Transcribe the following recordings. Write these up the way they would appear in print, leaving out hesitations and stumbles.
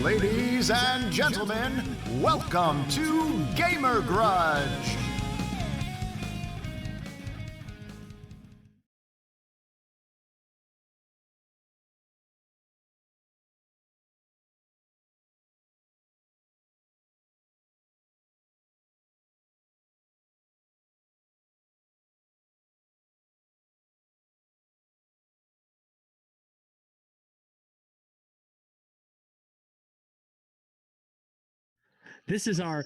Ladies and gentlemen, welcome to Gamer Grudge. This is our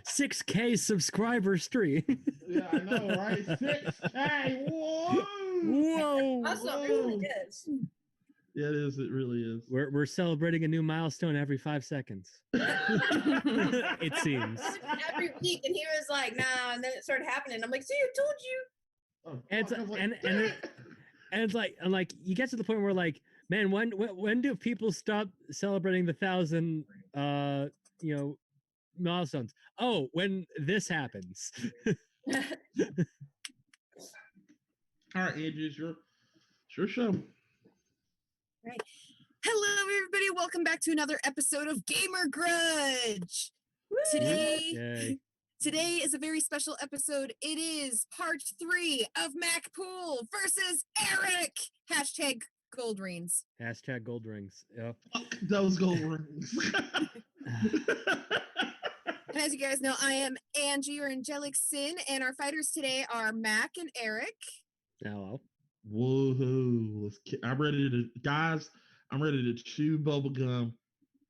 6K subscriber stream. Yeah, I know, right? 6K. Whoa! Whoa! Also, it really is. Yeah, it is. It really is. We're celebrating a new milestone every 5 seconds. It seems. Every week, and he was like, "Nah," and then it started happening. I'm like, "See, I told you." Oh, And it's, I was like, and "Damn it, and it's like you get to the point where like, man, when do people stop celebrating the 1,000 milestones? Oh, when this happens. All right, Andrew, it's your show. Right. Hello, everybody. Welcome back to another episode of Gamer Grudge. Today is a very special episode. It is part 3 of Mac Pool versus Eric. Hashtag gold rings. Hashtag gold rings. Yep. Fuck those gold rings. And as you guys know, I am Angie or Angelic Sin, and our fighters today are Mac and Eric. Hello. Woohoo! I'm ready to, guys. I'm ready to chew bubblegum.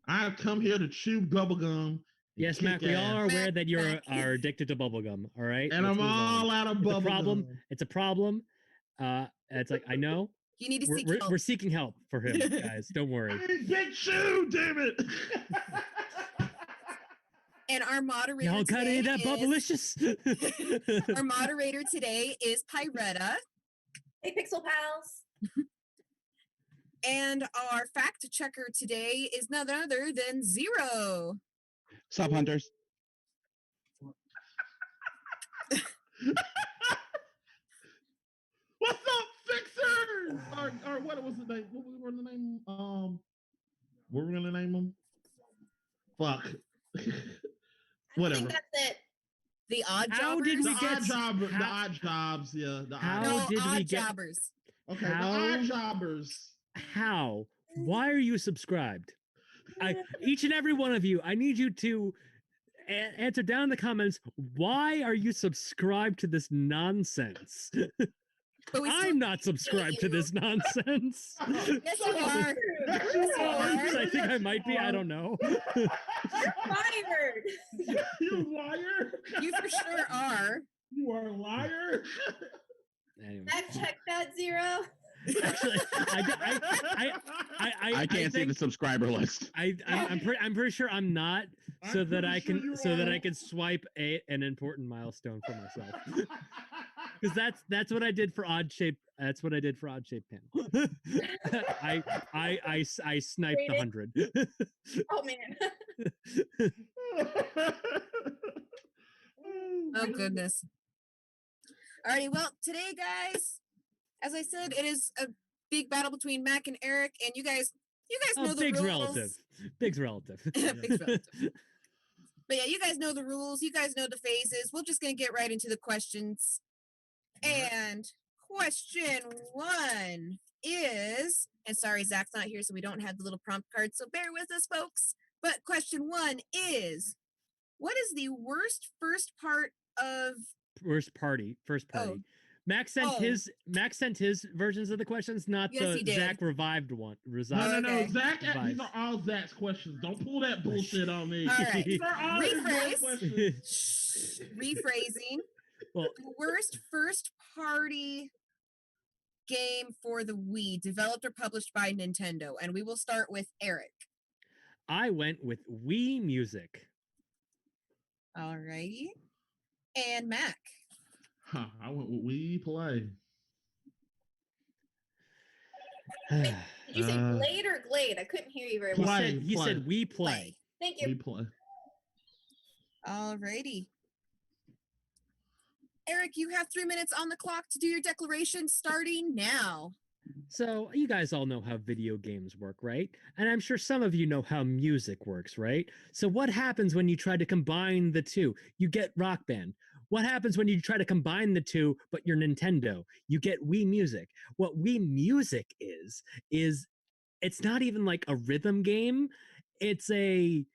I've come here to chew bubblegum. Yes, Mac, we all are aware that you are addicted to bubblegum, all right? And I'm all out of bubblegum. It's a problem. It's like, I know. You need to seek help. We're seeking help for him, guys. Don't worry. I need big chew, damn it! And our moderator Y'all got any of that today bubblicious? our moderator today is Pyretta. Hey, Pixel Pals. And our fact checker today is none other than Zero. Sup, hunters? What's up, Fixers? Or what was the name? What were the name? What were we gonna name them? Fuck. Whatever. I think that's it. The Odd How Jobbers? did we The get odd jobs, yeah. How did we Odd get Jobbers. Okay, how- the odd jobbers. How? Why are you subscribed? Each and every one of you, I need you to answer down in the comments, why are you subscribed to this nonsense? But we still I'm not subscribed to this nonsense. Yes, you are. Yes, you are. I think I might be. I don't know. Fired. You liar. You for sure are. You are a liar. Anyway. Fact check that, Zero. Actually, I can't see the subscriber list. I'm pretty sure I'm not, so I'm that I pretty can sure you are. swipe an important milestone for myself. Because that's what I did for odd shape. That's what I did for odd shape panel. I sniped the 100. Oh man. Oh, goodness. Alrighty, well, today, guys, as I said, it is a big battle between Mac and Eric, and you guys know the Big's rules. relative. Big's relative. Big's relative. But yeah, you guys know the rules. You guys know the phases. We're just going to get right into the questions. And question 1 is, and sorry, Zach's not here, so we don't have the little prompt card, so bear with us, folks. But question 1 is, what is the worst first party? First party. Oh. Max sent his versions of the questions, not Yes, he the did. Zach revived one. No, Okay. Zach. Advice. These are all Zach's questions. Don't pull that bullshit on me. All right. These are all his Rephrase. questions. Rephrasing. Well, The worst first party game for the Wii, developed or published by Nintendo. And we will start with Eric. I went with Wii Music. Alrighty. And Mac. Huh, I went with We Play. Did you say Blade or Glade? I couldn't hear you very well. Play. He said we play. Thank We you. Play. Alrighty. Eric, you have 3 minutes on the clock to do your declaration starting now. So, you guys all know how video games work, right? And I'm sure some of you know how music works, right? So, what happens when you try to combine the two? You get Rock Band. What happens when you try to combine the two, but you're Nintendo? You get Wii Music. What Wii Music is it's not even like a rhythm game. It's a,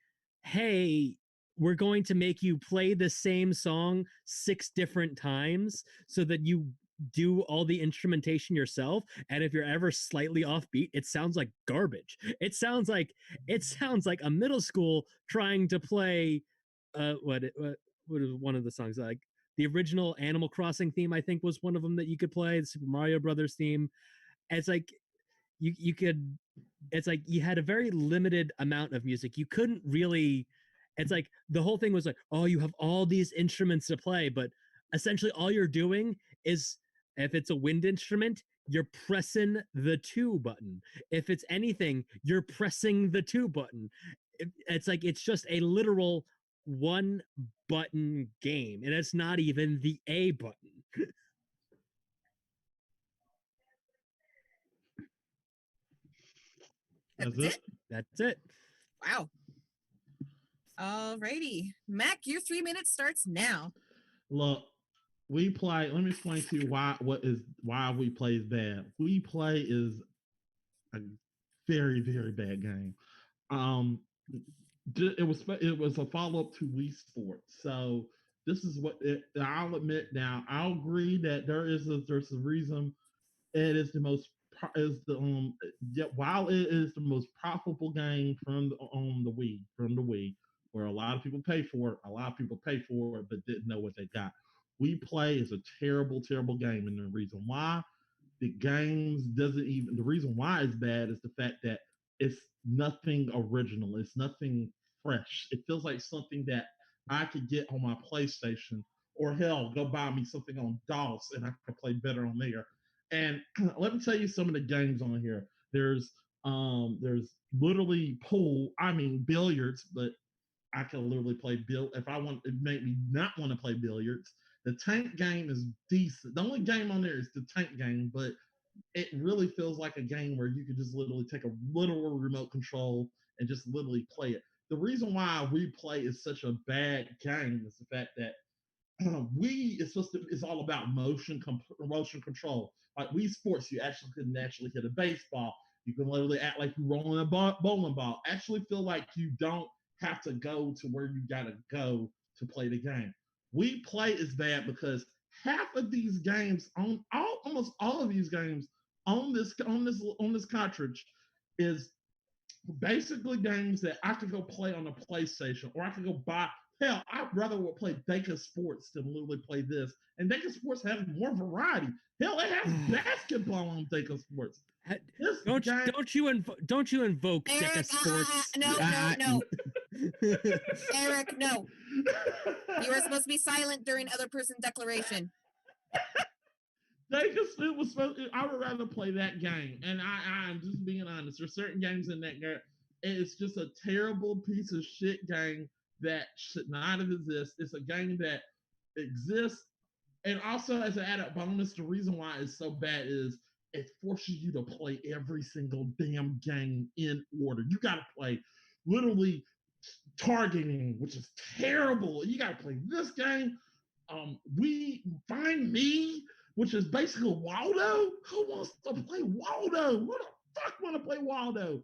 hey, we're going to make you play the same song 6 different times so that you do all the instrumentation yourself, and if you're ever slightly offbeat, it sounds like garbage. It sounds like a middle school trying to play what is one of the songs, like the original Animal Crossing theme, I think, was one of them that you could play, the Super Mario Brothers theme. It's like you could, it's like you had a very limited amount of music. You couldn't really, it's like the whole thing was like, oh, you have all these instruments to play, but essentially all you're doing is, if it's a wind instrument, you're pressing the 2 button. If it's anything, you're pressing the 2 button. It's like it's just a literal 1 button game, and it's not even the A button. That's it. That's it. Wow. Alrighty. Mac, your 3 minutes starts now. Look, we play. Let me explain to you why we play is bad. We play is a very, very bad game. It was a follow up to Wii Sports. So this is what I'll admit now. I'll agree that there's a reason it is the most while it is the most profitable game from the Wii, where a lot of people pay for it, but didn't know what they got. We Play is a terrible, terrible game, and the reason why the reason why it's bad is the fact that it's nothing original, it's nothing fresh. It feels like something that I could get on my PlayStation, or hell, go buy me something on DOS and I could play better on there. And let me tell you some of the games on here. There's literally billiards, but I can literally play if I want. It make me not want to play billiards. The tank game is decent. The only game on there is the tank game, but it really feels like a game where you could just literally take a literal remote control and just literally play it. The reason why We Play is such a bad game is the fact that it's all about motion control. Like Wii Sports, you actually could naturally hit a baseball. You can literally act like you're rolling a bowling ball. Actually feel like you don't have to go to where you gotta go to play the game. Wii Play is bad because half of these games almost all of these games on this cartridge is basically games that I could go play on a PlayStation, or I could go buy. Hell, I'd rather would play Deka Sports than literally play this. And Deka Sports has more variety. Hell, it has basketball on Deka Sports. Don't you invoke Eric, Deka Sports? No. Eric, no. You are supposed to be silent during other person's declaration. I would rather play that game. And I'm just being honest. There's certain games in that game. It's just a terrible piece of shit game that should not have existed. It's a game that exists. And also, as an added bonus, the reason why it's so bad is it forces you to play every single damn game in order. You got to play literally targeting, which is terrible. You got to play this game. We Find Me, which is basically Waldo. Who wants to play Waldo? Who the fuck want to play Waldo?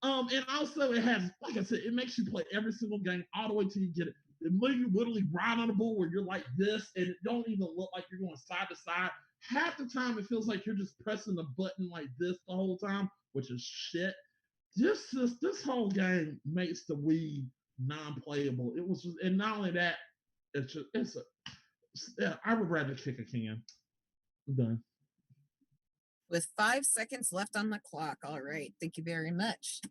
And also it has, like I said, it makes you play every single game all the way till you get it. It makes you literally ride on the board where you're like this, and it don't even look like you're going side to side. Half the time it feels like you're just pressing the button like this the whole time, which is shit. This whole game makes the Wii non-playable. It was just, and not only that, I would rather kick a can. I'm done. With 5 seconds left on the clock. All right. Thank you very much.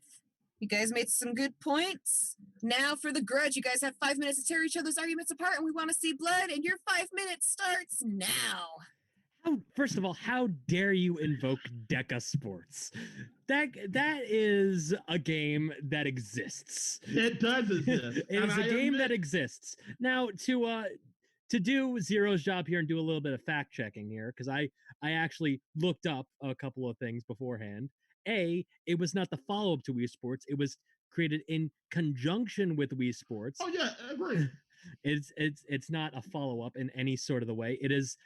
You guys made some good points. Now for the grudge. You guys have 5 minutes to tear each other's arguments apart, and we want to see blood, and your 5 minutes starts now. First of all, how dare you invoke Deka Sports? That is a game that exists. It does exist. It is a game that exists. Now, to do Zero's job here and do a little bit of fact checking here, because I actually looked up a couple of things beforehand. It was not the follow up to Wii Sports. It was created in conjunction with Wii Sports. Oh yeah, I agree. It's not a follow up in any sort of the way. It is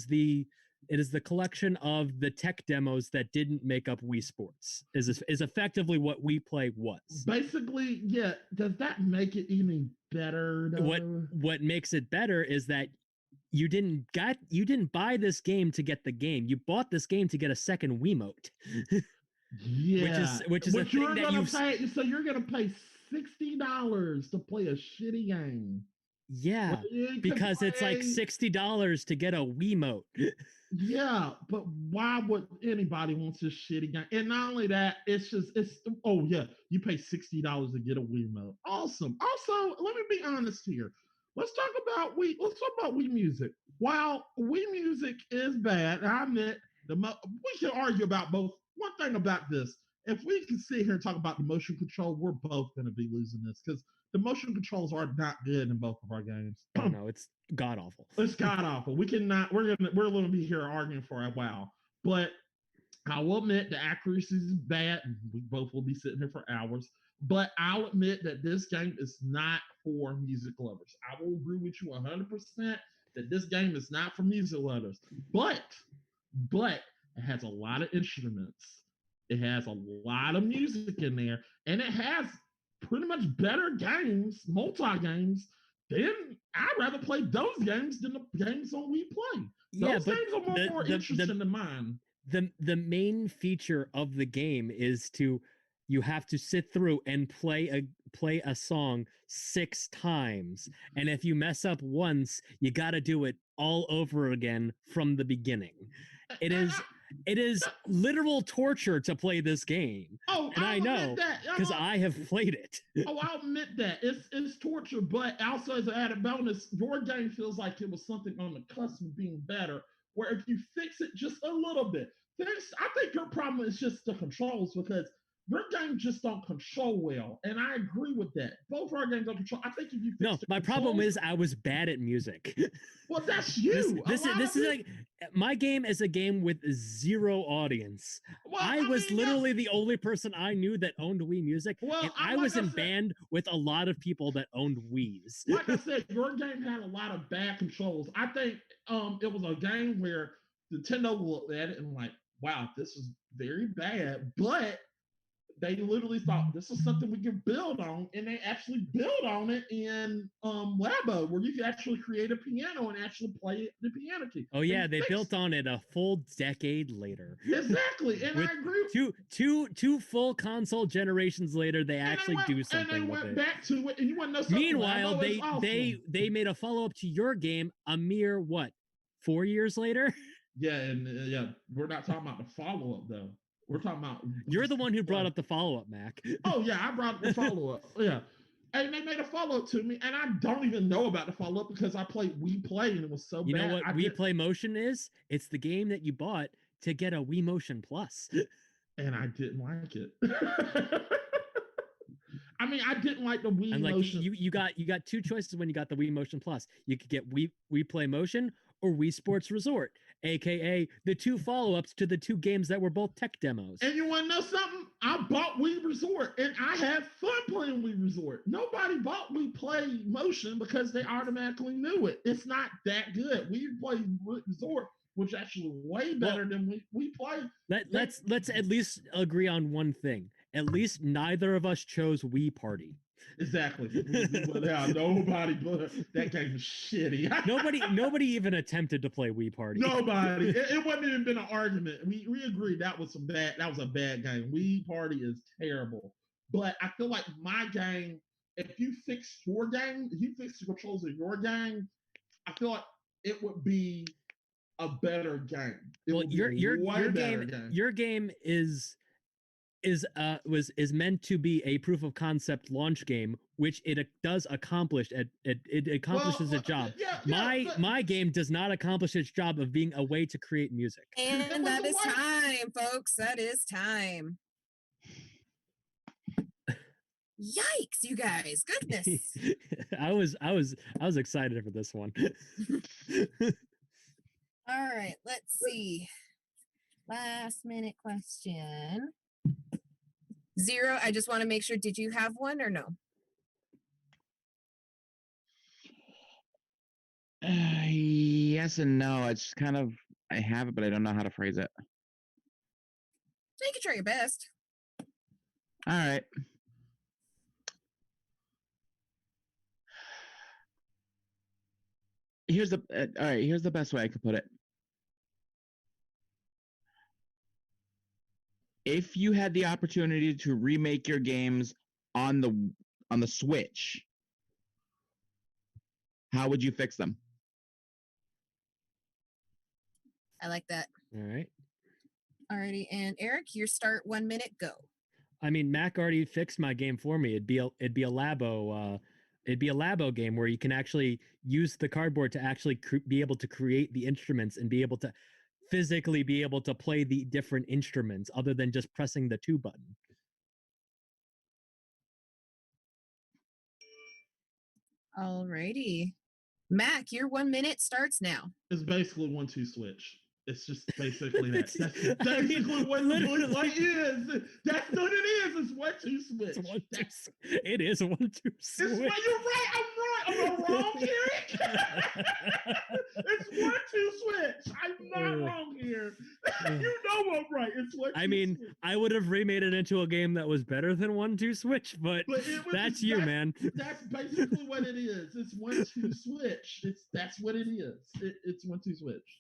the collection of the tech demos that didn't make up Wii Sports. Is effectively what Wii Play was. Basically, yeah. Does that make it any better? Though? What makes it better is that you didn't buy this game to get the game. You bought this game to get a second Wiimote. Yeah, which is a thing that you pay. So you're gonna pay $60 to play a shitty game. Yeah, because it's like $60 to get a Wiimote. Yeah, but why would anybody want this shitty game? And not only that, it's oh yeah, you pay $60 to get a Wiimote. Awesome. Also, let me be honest here. Let's talk about Wii Music. While Wii Music is bad, I admit we should argue about both. One thing about this, if we can sit here and talk about the motion control, we're both going to be losing this because the motion controls are not good in both of our games. Oh no, it's god awful. It's god awful. We're going to be here arguing for a while. But I will admit the accuracy is bad. We both will be sitting here for hours. But I'll admit that this game is not for music lovers. I will agree with you 100% that this game is not for music lovers. But it has a lot of instruments. It has a lot of music in there, and it has pretty much better games, multi-games. Then I'd rather play those games than the games on Wii Play. Those games are more interesting than mine. The main feature of the game is you have to sit through and play a song 6 times, and if you mess up once, you got to do it all over again from the beginning. It is literal torture to play this game. Oh, and I know because I have played it. Oh, I'll admit that it's torture, but also as an added bonus, your game feels like it was something on the cusp of being better. Where if you fix it just a little bit, I think your problem is just the controls because your game just don't control well, and I agree with that. Both our games don't control. I think if you fix my problem is I was bad at music. Well, that's you. This is like my game is a game with 0 audience. Well, I was literally the only person I knew that owned Wii Music, and I was in band with a lot of people that owned Wiis. Like I said, your game had a lot of bad controls. I think it was a game where Nintendo looked at it and like, wow, this is very bad, but they literally thought this is something we can build on, and they actually build on it in Labo, where you can actually create a piano and actually play the piano key. Oh yeah, they built on it a full decade later. Exactly, and I agree. Two full console generations later, they actually do something and they with went it. Back to it, and you want to know something? Meanwhile, they made a follow up to your game a mere 4 years later. Yeah, and we're not talking about the follow up though. We're talking about you're the one who brought up the follow-up, Mac. Oh yeah, I brought up the follow-up. Yeah. And they made a follow-up to me, and I don't even know about the follow-up because I played Wii Play and it was so bad. You know what Wii Play Motion is? It's the game that you bought to get a Wii Motion Plus. And I didn't like it. I mean, I didn't like the Wii Motion. You got 2 choices when you got the Wii Motion Plus. You could get Wii Play Motion or Wii Sports Resort, aka the 2 follow-ups to the 2 games that were both tech demos. And you want to know something? I bought Wii Resort, and I had fun playing Wii Resort. Nobody bought Wii Play Motion because they automatically knew it. It's not that good. Wii Play Resort was actually way better than Wii Play. Let's at least agree on one thing. At least neither of us chose Wii Party. Exactly. Yeah, nobody. That game was shitty. Nobody even attempted to play Wii Party. Nobody. It wasn't even been an argument. We agreed that was a bad game. Wii Party is terrible. But I feel like my game, if you fix your game, if you fix the controls of your game, I feel like it would be a better game. Your game is meant to be a proof of concept launch game, which it does accomplish. It accomplishes a job. My game does not accomplish its job of being a way to create music. And that is time, folks. That is time. Yikes, you guys. Goodness. I was excited for this one. All right, let's see. Last minute question. Zero, I just want to make sure, did you have one or no? Yes and no. It's kind of, I have it, but I don't know how to phrase it. You can try your best. All right. Here's the all right. Here's the best way I could put it. If you had the opportunity to remake your games on the Switch, how would you fix them? I like that. All right. Alrighty, and Eric, your start 1 minute, go. I mean, Mac already fixed my game for me. It'd be a Labo game where you can actually use the cardboard to actually be able to create the instruments and be able to physically be able to play the different instruments other than just pressing the 2 button. Alrighty. Mac, your 1 minute starts now. It's basically 1-2 switch. It's just basically that. That's I mean, basically what literally. what it is. That's what it is. It's 1-2 switch. It is a 1-2 switch. You're right. I'm right. Am I wrong, Eric? It's 1-2 switch. I'm not wrong here. You know I'm right. It's 1-2 I mean, switch. I would have remade it into a game that was better than 1-2 switch, but that's you, man. That's basically what it is. It's 1-2 switch. That's what it is. It's 1-2 switch.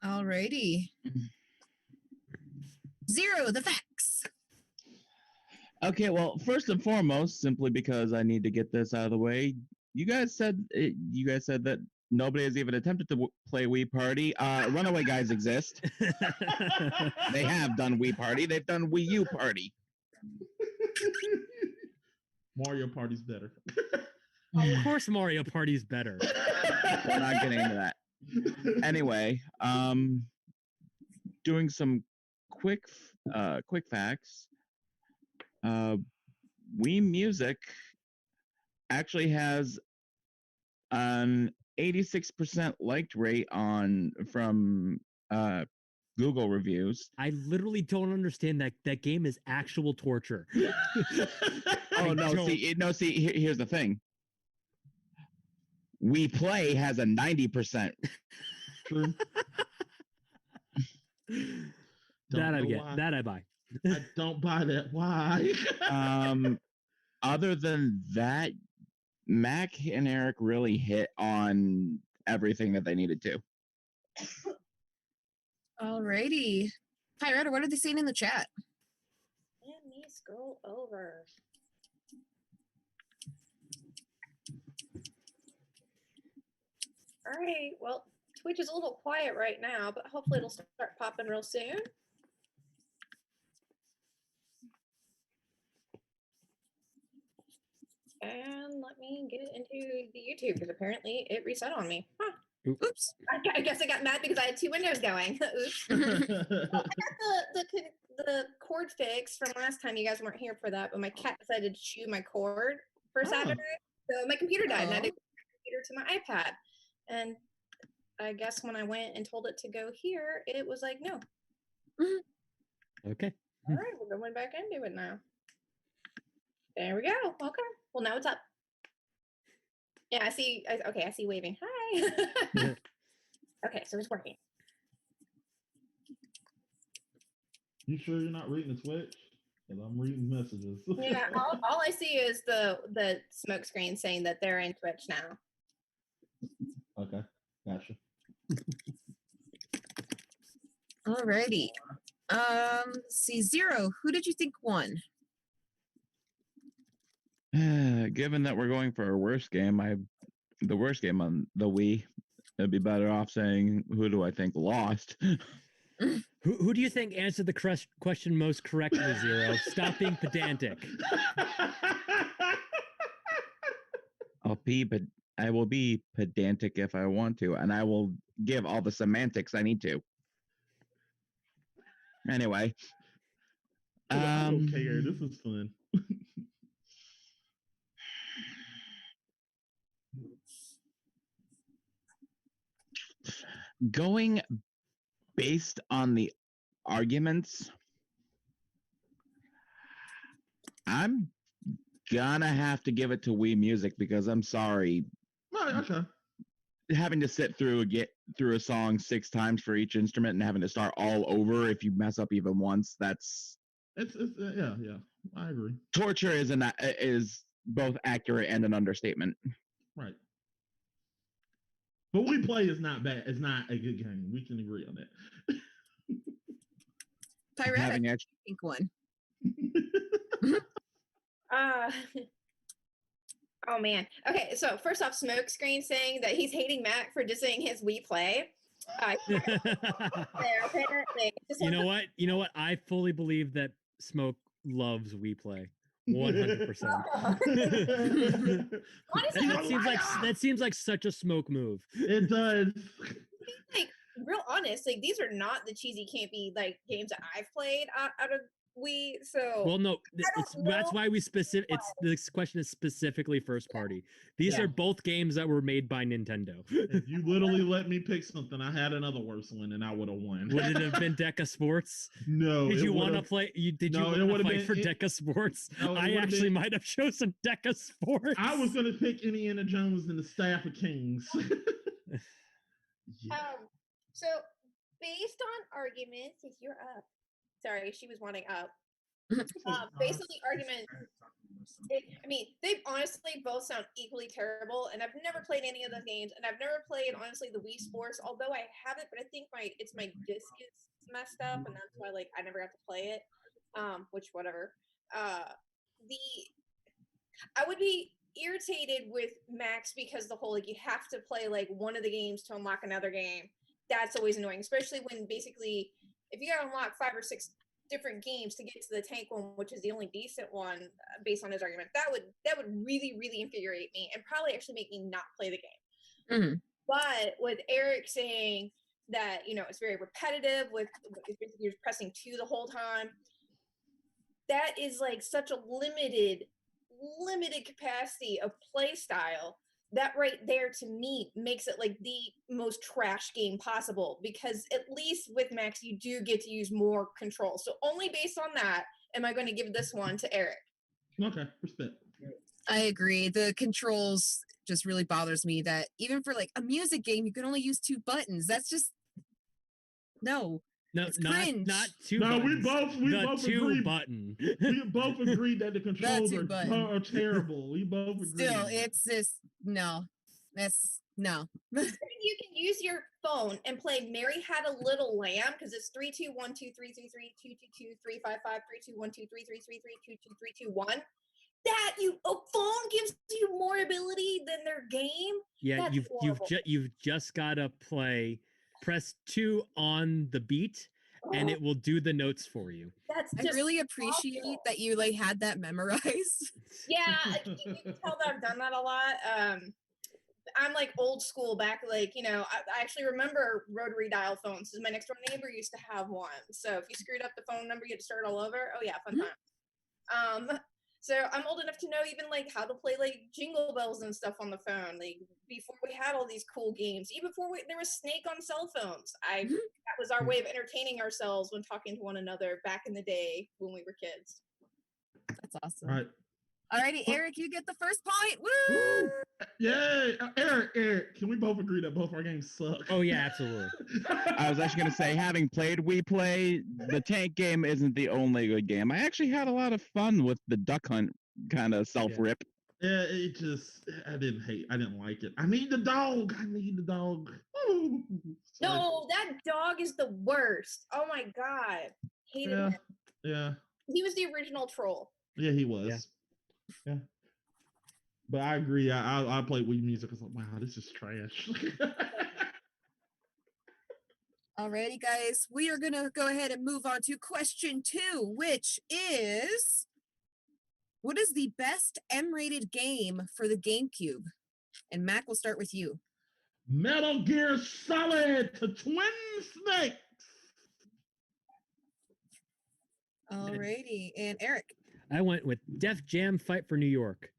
Alrighty. Zero, the facts. Okay, well, first and foremost, simply because I need to get this out of the way, you guys said that nobody has even attempted to play Wii Party. Runaway Guys exist. They have done Wii Party. They've done Wii U Party. Mario Party's better. Of course, Mario Party's better. We're not getting into that. Anyway, doing some quick facts. Wii Music actually has an 86% liked rate from Google reviews. I literally don't understand that game is actual torture. Oh no! Here's the thing. We Play has a 90%. True. That I buy. I don't buy that. Why? Other than that, Mac and Eric really hit on everything that they needed to. Alrighty. Hi, Ryder, what are they saying in the chat? Let me scroll over. All right, well, Twitch is a little quiet right now, but hopefully it'll start popping real soon. And let me get it into the YouTube because apparently it reset on me. Huh. Oops. I guess I got mad because I had 2 windows going. Oops. Well, I got the cord fix from last time. You guys weren't here for that, but my cat decided to chew my cord for Saturday. So my computer died and I had to go from my computer to my iPad. And I guess when I went and told it to go here, it was like, no. Okay. All right, we're going back into it now. There we go. Okay. Well, now it's up. Yeah, I see waving. Hi. Okay, so it's working. You sure you're not reading the Twitch? Because I'm reading messages. Yeah, all I see is the smoke screen saying that they're in Twitch now. Okay, gotcha. Alrighty. See, Zero, who did you think won? Given that we're going for our worst game, the worst game on the Wii, it'd be better off saying who do I think lost. Who do you think answered the question most correctly, Zero? Stop being pedantic. I will be pedantic if I want to, and I will give all the semantics I need to. Anyway, I don't care. This is fun. Going based on the arguments, I'm gonna have to give it to Wii Music because I'm sorry, Right, okay. having to sit through a song 6 times for each instrument and having to start all over if you mess up even once, that's It's yeah. I agree. torture. Is both accurate and an understatement. Right. But We Play is not bad. It's not a good game. We can agree on that. Pirate, Having I think one. Oh man. Okay, so first off, Smokescreen saying that he's hating Mac for dissing his Wii Play. You know what? You know what? I fully believe that Smoke loves Wii Play. 100%. That seems like such a Smoke move. It does. Like, real honest, like these are not the cheesy campy like games that I've played out of Wii. So Well, no, that's why this question is specifically first party. These are both games that were made by Nintendo. If you literally let me pick something, I had another worse one and I would have won. Would it have been Deca Sports? No. Did you want to play? Did you want to fight for Deca Sports? No, I actually might have chosen Deca Sports. I was going to pick Indiana Jones and the Staff of Kings. So based on arguments, if you're up. Sorry, she was wanting up. Based on the argument, I mean, they honestly both sound equally terrible, and I've never played any of those games, and I've never played, honestly, the Wii Sports, although I have it, but I think my disc is messed up, and that's why, like, I never got to play it, which, whatever. I would be irritated with Max because the whole, like, you have to play, like, one of the games to unlock another game. That's always annoying, especially when, basically, if you gotta unlock 5 or 6 different games to get to the tank one, which is the only decent one, based on his argument, that would really, really infuriate me and probably actually make me not play the game. Mm-hmm. But with Eric saying that, you know, it's very repetitive with you're pressing 2 the whole time, that is like such a limited capacity of play style. That right there to me makes it like the most trash game possible, because at least with Max you do get to use more control. So only based on that am I going to give this one to Eric. Okay, respect. I agree. The controls just really bothers me that even for like a music game you can only use 2 buttons. That's just no. No, it's not cringe. two. No, buttons. we both agree. Button. We both agreed that the controls are terrible. We both agree. Still, it's just no. That's no. You can use your phone and play Mary Had a Little Lamb, because it's 3 2 1 2 3 3 3 2 2 2 3 5 5 3 2 1 2 3 3 3 3 2 2 3 2 1. That a phone gives you more ability than their game. Yeah, you've just gotta press 2 on the beat, and it will do the notes for you. I really appreciate that you like had that memorized. Yeah, you can tell that I've done that a lot. I'm like old school back, like, you know, I actually remember rotary dial phones because my next door neighbor used to have one. So if you screwed up the phone number, you had to start all over. Oh yeah, fun time. So I'm old enough to know even like how to play like Jingle Bells and stuff on the phone. Like before we had all these cool games, even before there was Snake on cell phones. That was our way of entertaining ourselves when talking to one another back in the day when we were kids. That's awesome. All right. Alrighty, Eric, you get the first point. Woo! Yay! Eric, can we both agree that both our games suck? Oh yeah, absolutely. I was actually going to say, having played Wii Play, the tank game isn't the only good game. I actually had a lot of fun with the Duck Hunt kind of self-rip. Yeah, I didn't like it. I need the dog. Ooh, no, that dog is the worst. Oh my god. Hated him. Yeah. He was the original troll. Yeah, he was. Yeah. But I agree. I played Wii Music. I was like, wow, this is trash. Alrighty, guys. We are going to go ahead and move on to question 2, which is, what is the best M-rated game for the Gamecube? And Mac, we'll start with you. Metal Gear Solid to Twin Snakes. Alrighty. And Eric. I went with Def Jam Fight for New York.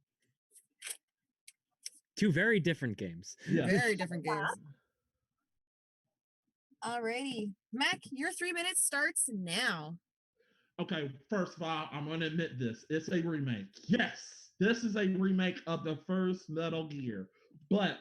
Two very different games. Yeah. Very different games. Alrighty. Mac, your 3 minutes starts now. Okay, first of all, I'm gonna admit this. It's a remake. Yes, this is a remake of the first Metal Gear. But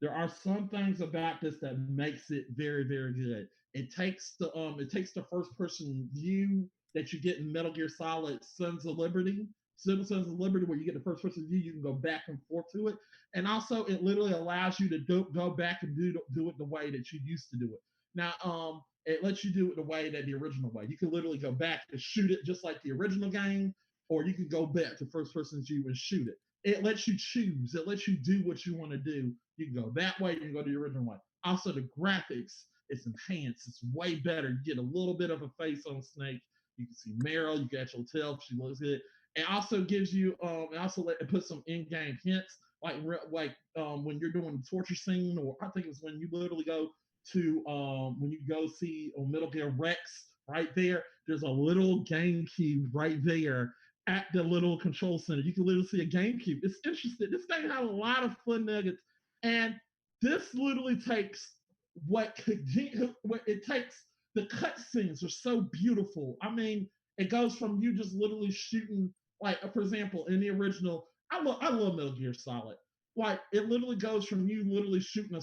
there are some things about this that makes it very, very good. It takes the first person view that you get in Metal Gear Solid Sons of Liberty. Sons of Liberty, where you get the first person view, you can go back and forth to it. And also it literally allows you to go back and do it the way that you used to do it. Now, it lets you do it the way that the original way. You can literally go back and shoot it just like the original game, or you can go back to first person view and shoot it. It lets you choose. It lets you do what you want to do. You can go that way, you can go the original way. Also, the graphics is enhanced. It's way better. You get a little bit of a face on Snake. You can see Meryl. You can actually tell if she looks good. It also gives you, it puts some in-game hints, like when you're doing the torture scene, or I think it's when you literally go to when you go see Metal Gear Rex right there. There's a little GameCube right there at the little control center. You can literally see a GameCube. It's interesting. This game has a lot of fun nuggets, and this literally takes it takes. The cutscenes are so beautiful. I mean, it goes from you just literally shooting, like for example, in the original, I love Metal Gear Solid. Like it literally goes from you literally shooting a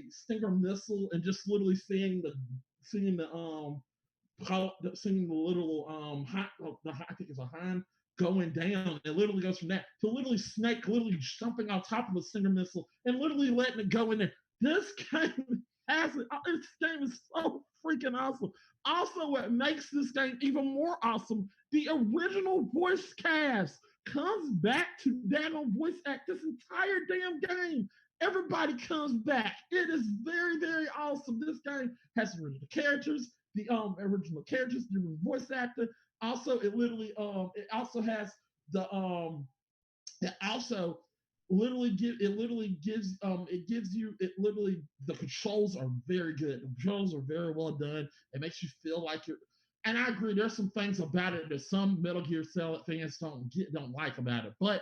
Stinger missile and just literally seeing the little I think it's a hind going down. It literally goes from that to literally Snake literally jumping on top of a Stinger missile and literally letting it go in there. This game this game is so freaking awesome. Also, what makes this game even more awesome, the original voice cast comes back to daggone voice act this entire damn game. Everybody comes back. It is very, very awesome. This game has original characters, the original characters, the voice actor. Also, it also has the the controls are very good. The controls are very well done. It makes you feel like you're. And I agree, there's some things about it that some Metal Gear Solid fans don't like about it. But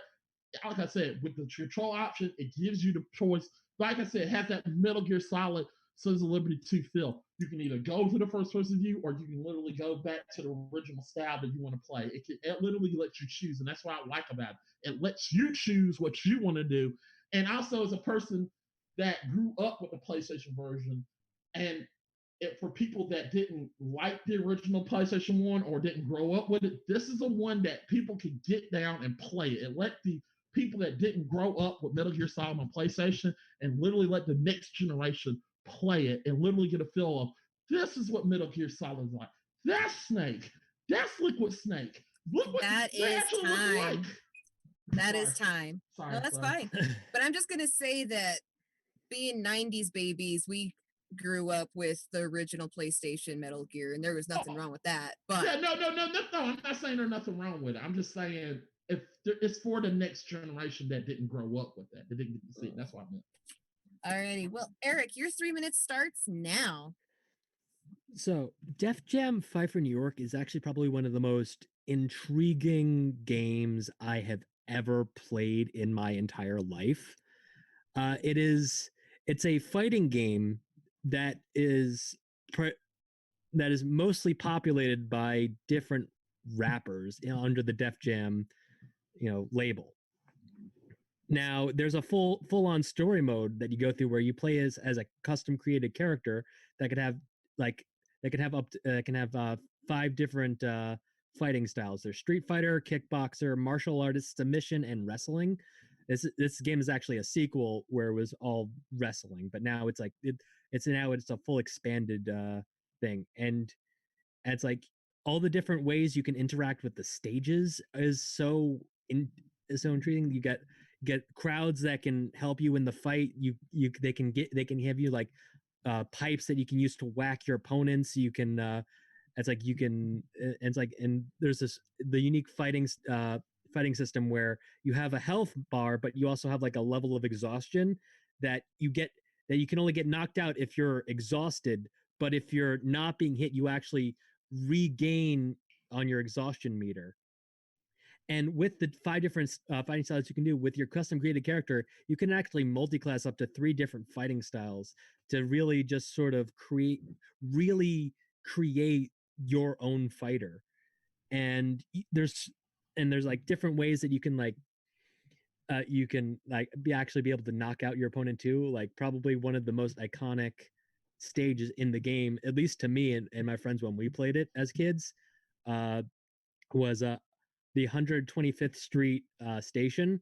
like I said, with the control option, it gives you the choice. Like I said, it has that Metal Gear Solid Sons of Liberty 2 feel. You can either go to the first person view, or you can literally go back to the original style that you want to play. It literally lets you choose, and that's what I like about it. It lets you choose what you want to do. And also, as a person that grew up with the PlayStation version, and for people that didn't like the original PlayStation 1 or didn't grow up with it, this is the one that people can get down and play. It let the people that didn't grow up with Metal Gear Solid on PlayStation and literally let the next generation play it and literally get a feel of this is what Metal Gear Solid is like. That's Snake. That's Liquid Snake. Look what that is time. Like. That is time. Sorry, no, that's fine. But I'm just gonna say that being 90s babies, we grew up with the original PlayStation Metal Gear, and there was nothing wrong with that. But yeah, no. I'm not saying there's nothing wrong with it. I'm just saying if it's for the next generation that didn't grow up with that didn't get to see it. That's what I meant. Alrighty. Well, Eric, your 3 minutes starts now. So, Def Jam Fight for New York is actually probably one of the most intriguing games I have ever played in my entire life. It's a fighting game that is mostly populated by different rappers under the Def Jam, label. Now, there's a full-on story mode that you go through where you play as a custom created character that could have can have 5 different fighting styles. There's Street Fighter, Kickboxer, Martial Artist, Submission, and Wrestling. This game is actually a sequel where it was all wrestling, but now it's a full expanded thing, and it's like all the different ways you can interact with the stages is so intriguing. You get crowds that can help you in the fight. They can have you like pipes that you can use to whack your opponents. You can and there's the unique fighting system where you have a health bar, but you also have like a level of exhaustion that you can only get knocked out if you're exhausted. But if you're not being hit, you actually regain on your exhaustion meter. And with the 5 different fighting styles you can do with your custom created character, you can actually multi-class up to 3 different fighting styles to really just sort of create your own fighter. And there's like different ways that you can like be able to knock out your opponent too. Like probably one of the most iconic stages in the game, at least to me and my friends when we played it as kids, was the 125th Street station,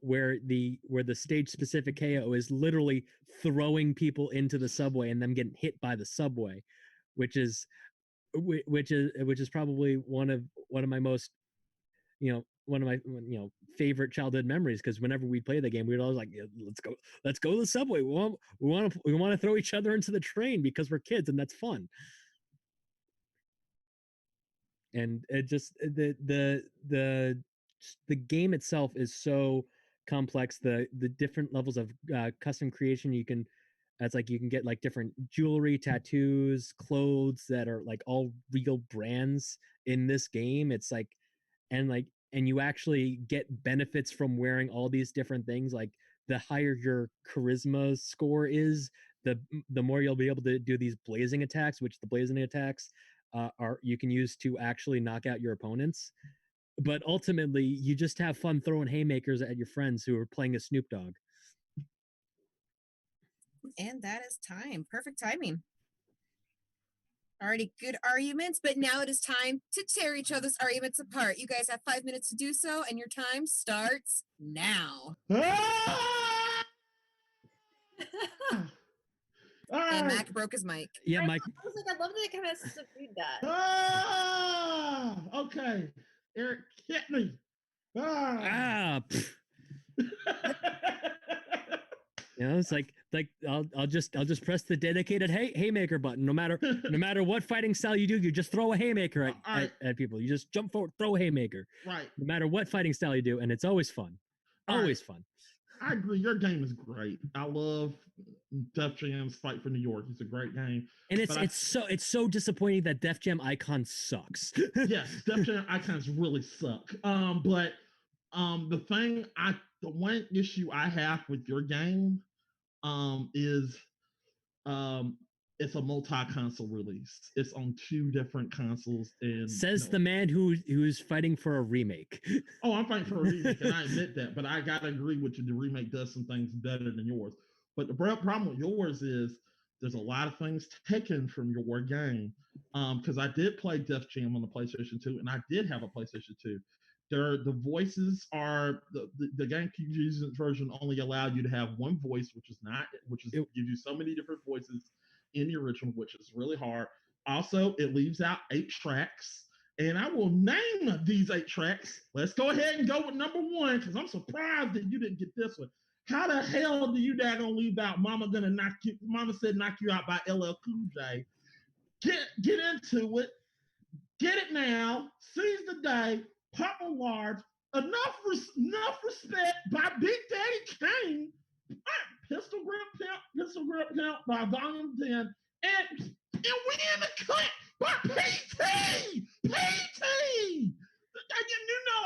where the stage specific KO is literally throwing people into the subway and them getting hit by the subway, which is probably one of my most favorite childhood memories, because whenever we play the game, we'd always like, yeah, let's go to the subway. We want to throw each other into the train because we're kids and that's fun. And it just the game itself is so complex. The different levels of custom creation you can get like different jewelry, tattoos, clothes that are like all real brands in this game. It's like and you actually get benefits from wearing all these different things. Like the higher your charisma score is, the more you'll be able to do these blazing attacks, which the blazing attacks are you can use to actually knock out your opponents. But ultimately, you just have fun throwing haymakers at your friends who are playing a Snoop Dogg. And that is time. Perfect timing. Already good arguments, but now it is time to tear each other's arguments apart. You guys have 5 minutes to do so, and your time starts now. And Mac broke his mic. Yeah, Mike. I was like, I love that it kind of subdued that. Okay. Eric, hit me. It's like I'll just press the dedicated haymaker button. No matter what fighting style you do, you just throw a haymaker at people. You just jump forward, throw a haymaker. Right. No matter what fighting style you do, and it's always fun. Always fun. I agree. Your game is great. I love Def Jam's Fight for New York. It's a great game. And it's so disappointing that Def Jam Icon sucks. Yes, Def Jam Icons really suck. But the one issue I have with your game is it's a multi-console release. It's on 2 different consoles. And says the man who's fighting for a remake. Oh, I'm fighting for a remake, and I admit that. But I gotta agree with you. The remake does some things better than yours. But the problem with yours is there's a lot of things taken from your game. Because I did play Def Jam on the PlayStation 2, and I did have a PlayStation 2. The voices are the Gamecube version only allowed you to have one voice, which gives you so many different voices in the original, which is really hard. Also, it leaves out 8 tracks, and I will name these 8 tracks. Let's go ahead and go with number 1, because I'm surprised that you didn't get this one. How the hell do you gonna leave out Mama Said Knock You Out by LL Cool J? Get into it. Get it now. Seize the day. Papa Large. Enough respect by Big Daddy Kane. Pistol Grip Pimp by Volume 10. And we in the cut by PT. You know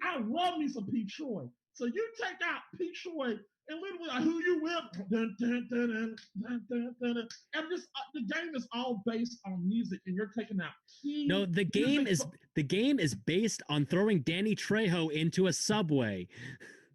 I love me some Pete Troy. So you take out Pete Troy and literally like, who you with? Dun, dun, dun, dun, dun, dun, dun. And the game is all based on music, and you're taking out key. No, the game is based on throwing Danny Trejo into a subway.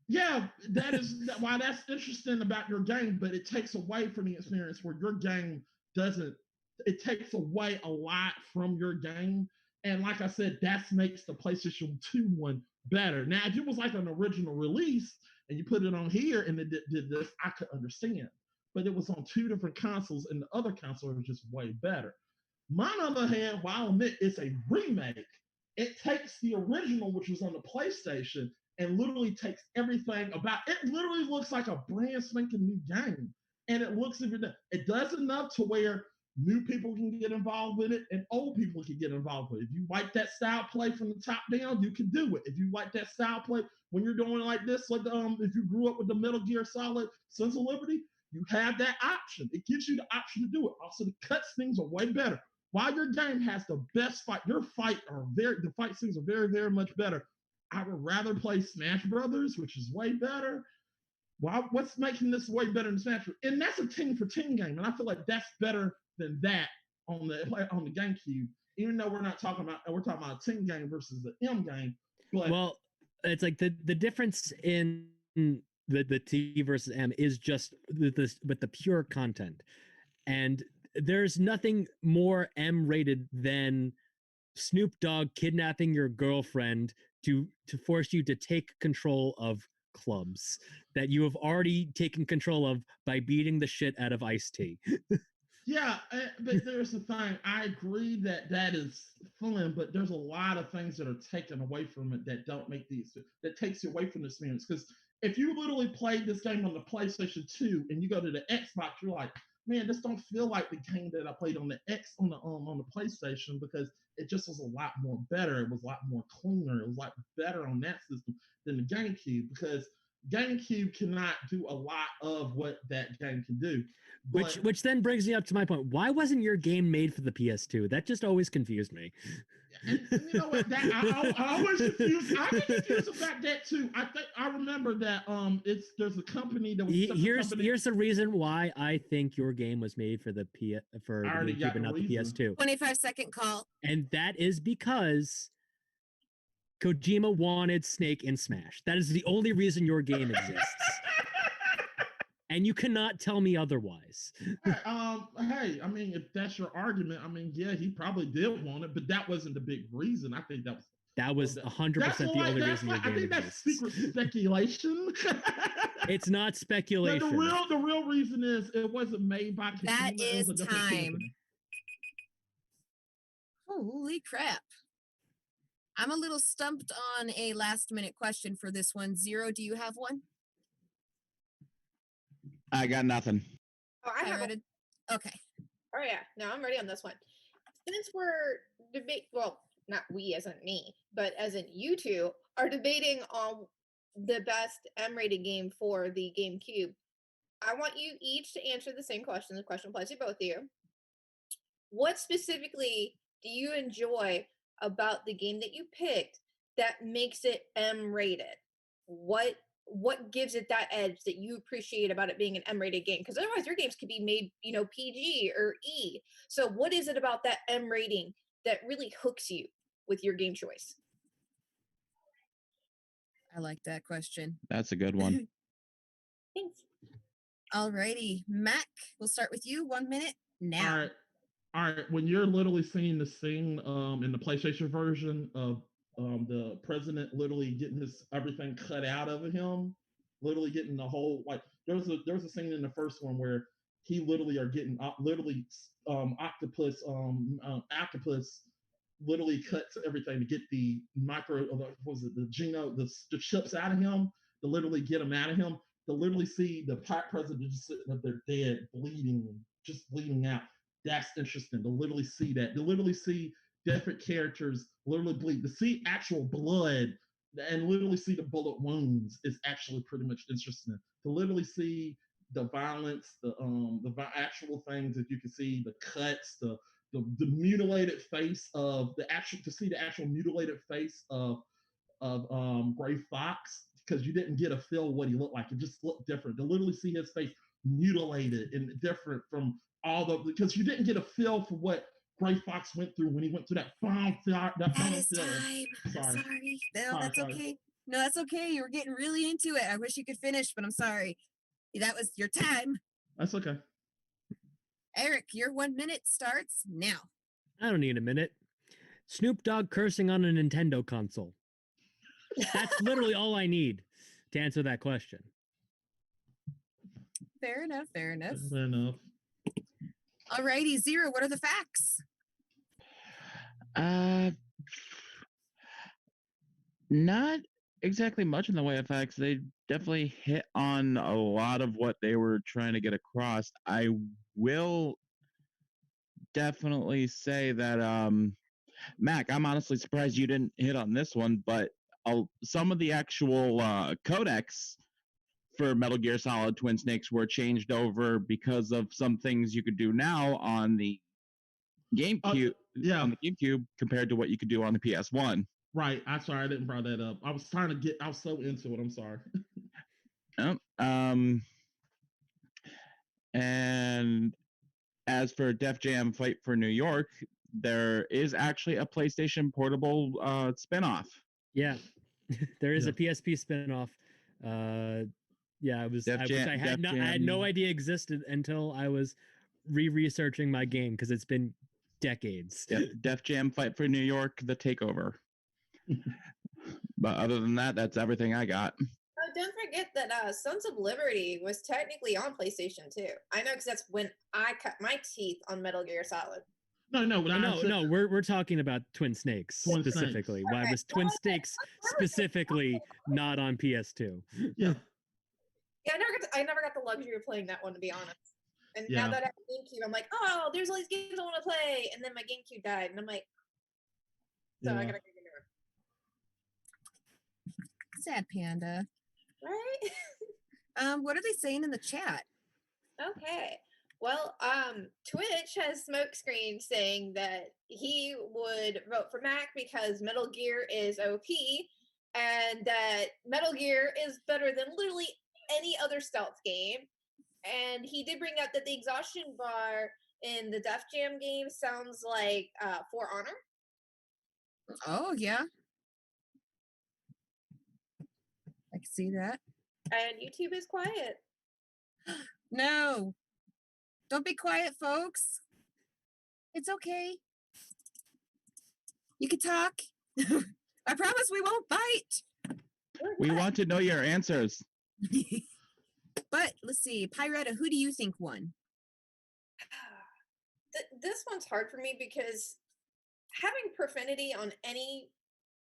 Yeah, that is why that's interesting about your game, but it takes away from the experience where your game doesn't. It takes away a lot from your game. And like I said, that makes the PlayStation 2 one better. Now, if it was like an original release and you put it on here and it did this, I could understand. But it was on 2 different consoles, and the other console was just way better. On the other hand, while I'll admit it's a remake, it takes the original, which was on the PlayStation, and literally takes everything about it. Literally looks like a brand spanking new game. And it does enough to where new people can get involved with it, and old people can get involved with it. If you like that style play from the top down, you can do it. If you like that style play when you're doing it like this, like if you grew up with the Metal Gear Solid Sons of Liberty, you have that option. It gives you the option to do it. Also, the cuts things are way better. while your game has the best fight, the fight scenes are very, very much better. I would rather play Smash Brothers, which is way better. What's making this way better than Smash? And that's a team for team game, and I feel like that's better than that on the Gamecube. Even though we're talking about a team game versus the M game. But well, it's like the difference in the T versus M is just with the pure content, and there's nothing more M rated than Snoop Dogg kidnapping your girlfriend to force you to take control of clubs that you have already taken control of by beating the shit out of Ice-T. Yeah, but there's the thing. I agree that is fun, but there's a lot of things that are taken away from it that don't make that takes you away from the experience. Because if you literally played this game on the PlayStation 2 and you go to the Xbox, you're like, man, this don't feel like the game that I played on the PlayStation, because it just was a lot more better. It was a lot more cleaner. It was a lot better on that system than the GameCube, because GameCube cannot do a lot of what that game can do. Which then brings me up to my point. Why wasn't your game made for the PS2? That just always confused me. And you know what? I always confused. I get confused about that too. I remember that there's a company that was here's the reason why I think your game was made for the GameCube and not the PS2. 25-second call. And that is because Kojima wanted Snake in Smash. That is the only reason your game exists. And you cannot tell me otherwise. Hey, I mean, if that's your argument, I mean, yeah, he probably did want it, but that wasn't the big reason. I think that was 100% the only reason your game I think that's exists. secret speculation. It's not speculation. The real reason is it wasn't made by Kojima. That is time. Holy crap. I'm a little stumped on a last-minute question for this one. Zero, do you have one? I got nothing. Oh, I have it. Okay. Oh yeah, no, I'm ready on this one. Since we're well, not we as in me, but as in you two are debating on the best M-rated game for the GameCube, I want you each to answer the same question. The question applies to both of you. What specifically do you enjoy about the game that you picked that makes it M-rated? What gives it that edge that you appreciate about it being an M-rated game? Because otherwise your games could be made, PG or E. So what is it about that M rating that really hooks you with your game choice? I like that question. That's a good one. Thanks. Alrighty. Mac, we'll start with you. 1 minute now. All right. When you're literally seeing the scene in the PlayStation version of the president literally getting everything cut out of him, literally getting the whole, like, there was a scene in the first one where he literally are getting octopus literally cuts everything to get the the chips out of him, to literally get him out of him, to literally see the president just sitting up there dead, bleeding out. That's interesting to literally see that, to literally see different characters literally bleed, to see actual blood and literally see the bullet wounds is actually pretty much interesting. To literally see the violence, the actual things that you can see, the cuts, the mutilated face of to see the actual mutilated face of Gray Fox, because you didn't get a feel what he looked like. It just looked different. To literally see his face mutilated and different from because you didn't get a feel for what Gray Fox went through when he went through that bomb. That is time. Sorry. No, that's okay. No, that's okay. You were getting really into it. I wish you could finish, but I'm sorry. That was your time. That's okay. Eric, your 1 minute starts now. I don't need a minute. Snoop Dogg cursing on a Nintendo console. That's literally all I need to answer that question. Fair enough. Fair enough. Alrighty, Zero, what are the facts? Not exactly much in the way of facts. They definitely hit on a lot of what they were trying to get across. I will definitely say that, Mac, I'm honestly surprised you didn't hit on this one, but some of the actual codecs for Metal Gear Solid Twin Snakes were changed over because of some things you could do now on the GameCube yeah. on the GameCube compared to what you could do on the PS1. Right. I'm sorry, I didn't bring that up. I was trying to get. I was so into it. I'm sorry. And as for Def Jam Fight for New York, there is actually a PlayStation Portable spinoff. Yeah, there is Yeah. a PSP spinoff. Yeah, I was. Def which Jam- I had Def no. I had no Jam- idea existed until I was researching my game because it's been decades. Def Jam Fight for New York, The Takeover. But other than that, that's everything I got. Oh, don't forget that Sons of Liberty was technically on PlayStation 2. I know because that's when I cut my teeth on Metal Gear Solid. No, we're talking about Twin Snakes Twin specifically. Snakes. Why Okay. was Twin Snakes specifically not on PS2? Yeah. Yeah, I never got the luxury of playing that one, to be honest. And Yeah. now that I have GameCube, I'm like, oh, there's all these games I want to play. And then my GameCube died, and I'm like, so I Yeah. gotta get a new one. Sad panda. Right? What are they saying in the chat? Okay. Well, Twitch has smokescreen saying that he would vote for Mac because Metal Gear is OP, and that Metal Gear is better than literally any other stealth game. And he did bring up that the exhaustion bar in the Def Jam game sounds like For Honor. Oh yeah, I can see that. And YouTube is quiet. No, don't be quiet, folks. It's okay. You can talk. I promise we won't bite. We want to know your answers. But let's see, Pyretta, who do you think won? This one's hard for me because having profanity on any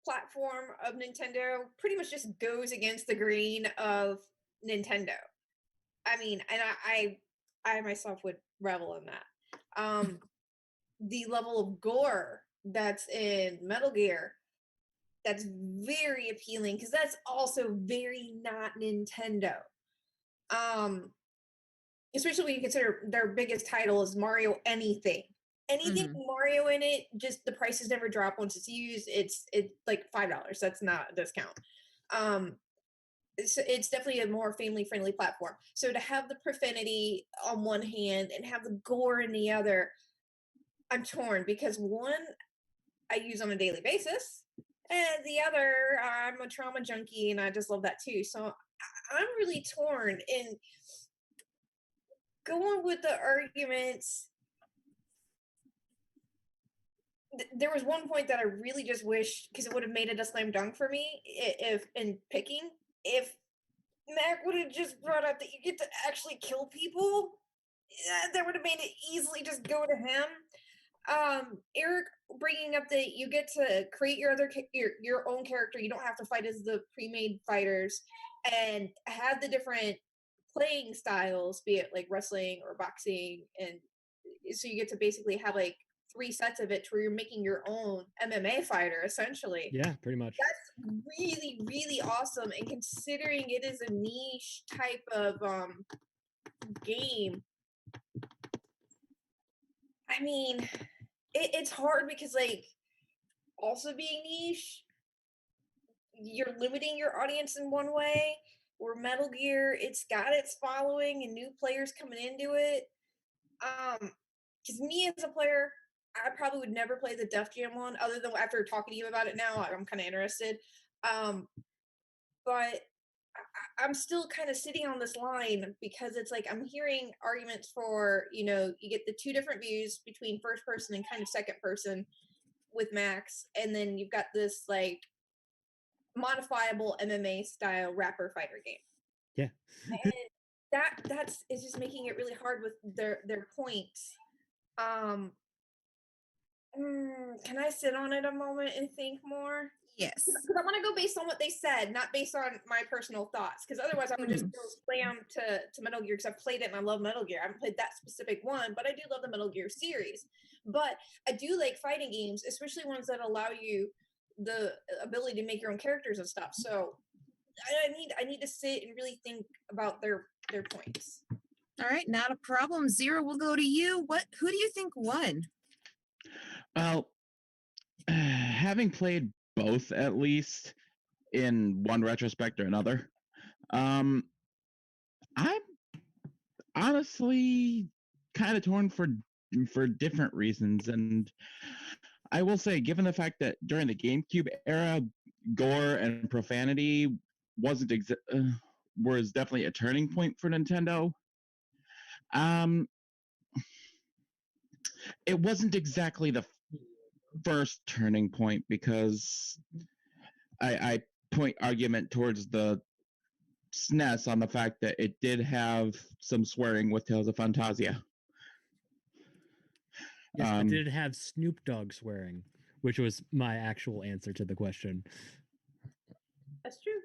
platform of Nintendo pretty much just goes against the grain of Nintendo. I mean, and I myself would revel in that. The level of gore that's in Metal Gear, that's very appealing because that's also very not Nintendo. Especially when you consider their biggest title is Mario Anything. Anything with Mario in it, just the prices never drop once it's used. It's like $5. That's not a discount. It's definitely a more family friendly platform. So to have the profanity on one hand and have the gore in the other, I'm torn because one I use on a daily basis, and the other I'm a trauma junkie and I just love that too. So I'm really torn in going with the arguments. There was one point that I really just wish, because it would have made it a slam dunk for me if in picking, if Mac would have just brought up that you get to actually kill people, that would have made it easily just go to him. Eric bringing up that you get to create your own character. You don't have to fight as the pre-made fighters, and have the different playing styles, be it like wrestling or boxing, and so you get to basically have like 3 sets of it to where you're making your own MMA fighter essentially. Yeah, pretty much. That's really, really awesome. And considering it is a niche type of game, I mean, it's hard because like also being niche, you're limiting your audience in one way. Where Metal Gear, it's got its following and new players coming into it. Because me as a player, I probably would never play the Def Jam one, other than after talking to you about it now, I'm kind of interested. But I'm still kind of sitting on this line because it's like I'm hearing arguments for, you get the 2 different views between first person and kind of second person with Max, and then you've got this like modifiable MMA style rapper fighter game. Yeah. And that's it's just making it really hard with their points. Can I sit on it a moment and think more? Yes. Because I want to go based on what they said, not based on my personal thoughts. Because otherwise, I would just go slam to Metal Gear because I've played it and I love Metal Gear. I haven't played that specific one, but I do love the Metal Gear series. But I do like fighting games, especially ones that allow you the ability to make your own characters and stuff. So I need to sit and really think about their points. All right, not a problem. Zero, we'll go to you. Who do you think won? Well, having played both at least in one retrospect or another, I'm honestly kind of torn for different reasons, and I will say, given the fact that during the GameCube era, gore and profanity wasn't was definitely a turning point for Nintendo. It wasn't exactly the first turning point because I point argument towards the SNES on the fact that it did have some swearing with Tales of Phantasia. Yes, but did it have Snoop Dogg swearing? Which was my actual answer to the question. That's true.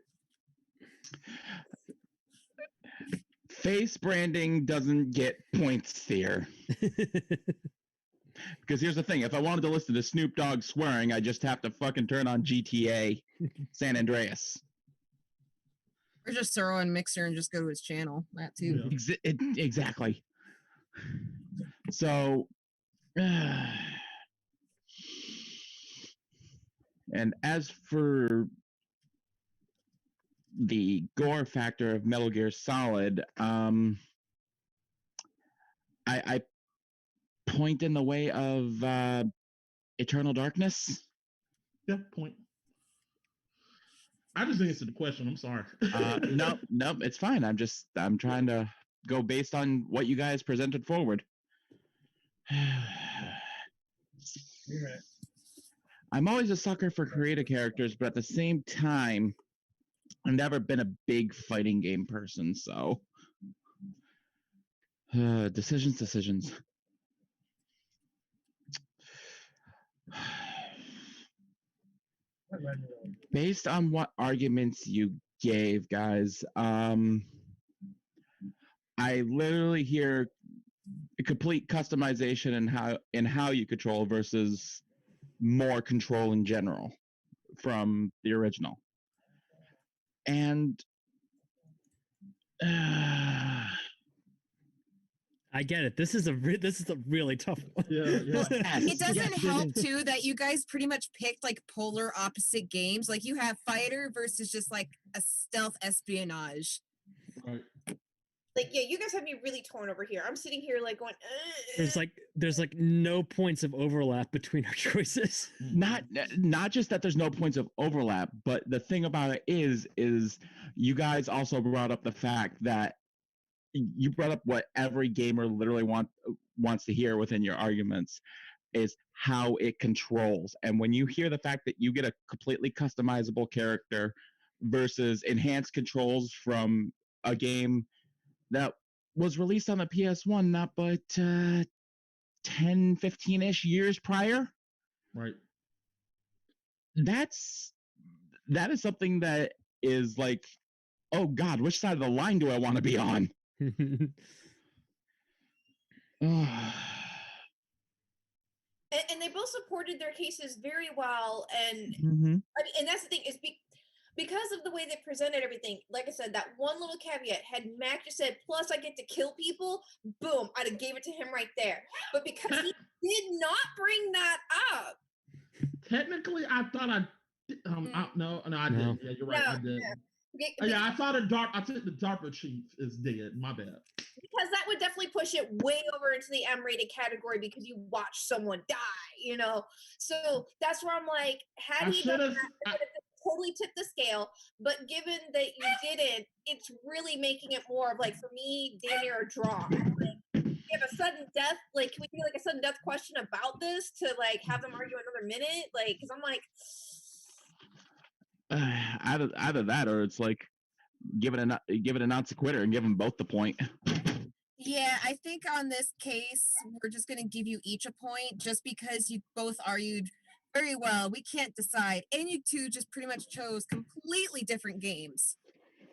Face branding doesn't get points here. Because here's the thing, if I wanted to listen to Snoop Dogg swearing, I just have to fucking turn on GTA San Andreas. Or just throw in Mixer and just go to his channel. That too. Yeah. Exactly. So, and as for the gore factor of Metal Gear Solid, I point in the way of Eternal Darkness. Yeah, point. I just answered the question. I'm sorry. No, it's fine. I'm trying to go based on what you guys presented forward. I'm always a sucker for creative characters, but at the same time, I've never been a big fighting game person, so decisions. Based on what arguments you gave, guys, I literally hear a complete customization in how you control versus more control in general from the original. And I get it. This is a really tough one. Yeah. It doesn't help too that you guys pretty much picked like polar opposite games. Like you have fighter versus just like a stealth espionage. Right. Like, yeah, you guys have me really torn over here. I'm sitting here like going, There's like no points of overlap between our choices. Not just that there's no points of overlap, but the thing about it is you guys also brought up the fact that you brought up what every gamer literally wants to hear within your arguments is how it controls. And when you hear the fact that you get a completely customizable character versus enhanced controls from a game that was released on the PS1 not but 10, 15-ish years prior. Right. That is something that is like, oh God, which side of the line do I want to be on? and they both supported their cases very well. And I mean, and that's the thing is because of the way they presented everything. Like I said, that one little caveat, had Mac just said, plus I get to kill people, boom, I'd have gave it to him right there. But because he did not bring that up. Technically, I thought I didn't. Yeah, you're right. No, I did. no. Yeah, I thought I think the DARPA chief is dead. My bad. Because that would definitely push it way over into the M-rated category because you watch someone die, you know? So that's where I'm like, had he done that, it would have totally tipped the scale. But given that you didn't, it's really making it more of like, for me, damn near a draw. Like, you have a sudden death, like, can we do like a sudden death question about this to like have them argue another minute? Like, because I'm like... either that or it's like give it a non sequitur and give them both the point. Yeah, I think on this case we're just going to give you each a point just because you both argued very well. We can't decide, and you two just pretty much chose completely different games.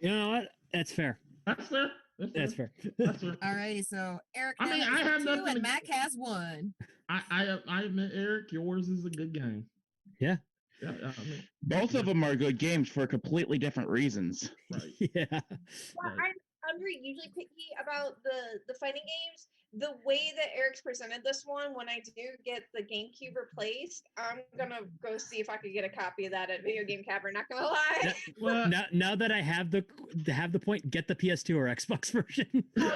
You know what? That's fair. That's fair. That's fair. That's fair. Alrighty, so Eric. I mean, I have two nothing. And Mac has one. I admit, Eric, yours is a good game. Yeah. Yeah, I mean, both of them are good games for completely different reasons. Right. Yeah. Well, I'm usually picky about the fighting games. the way that Eric's presented this one, when I do get the GameCube replaced, I'm gonna go see if I could get a copy of that at Video Game Cavern. Not gonna lie. Well, Now that I have the point, get the PS2 or Xbox version. That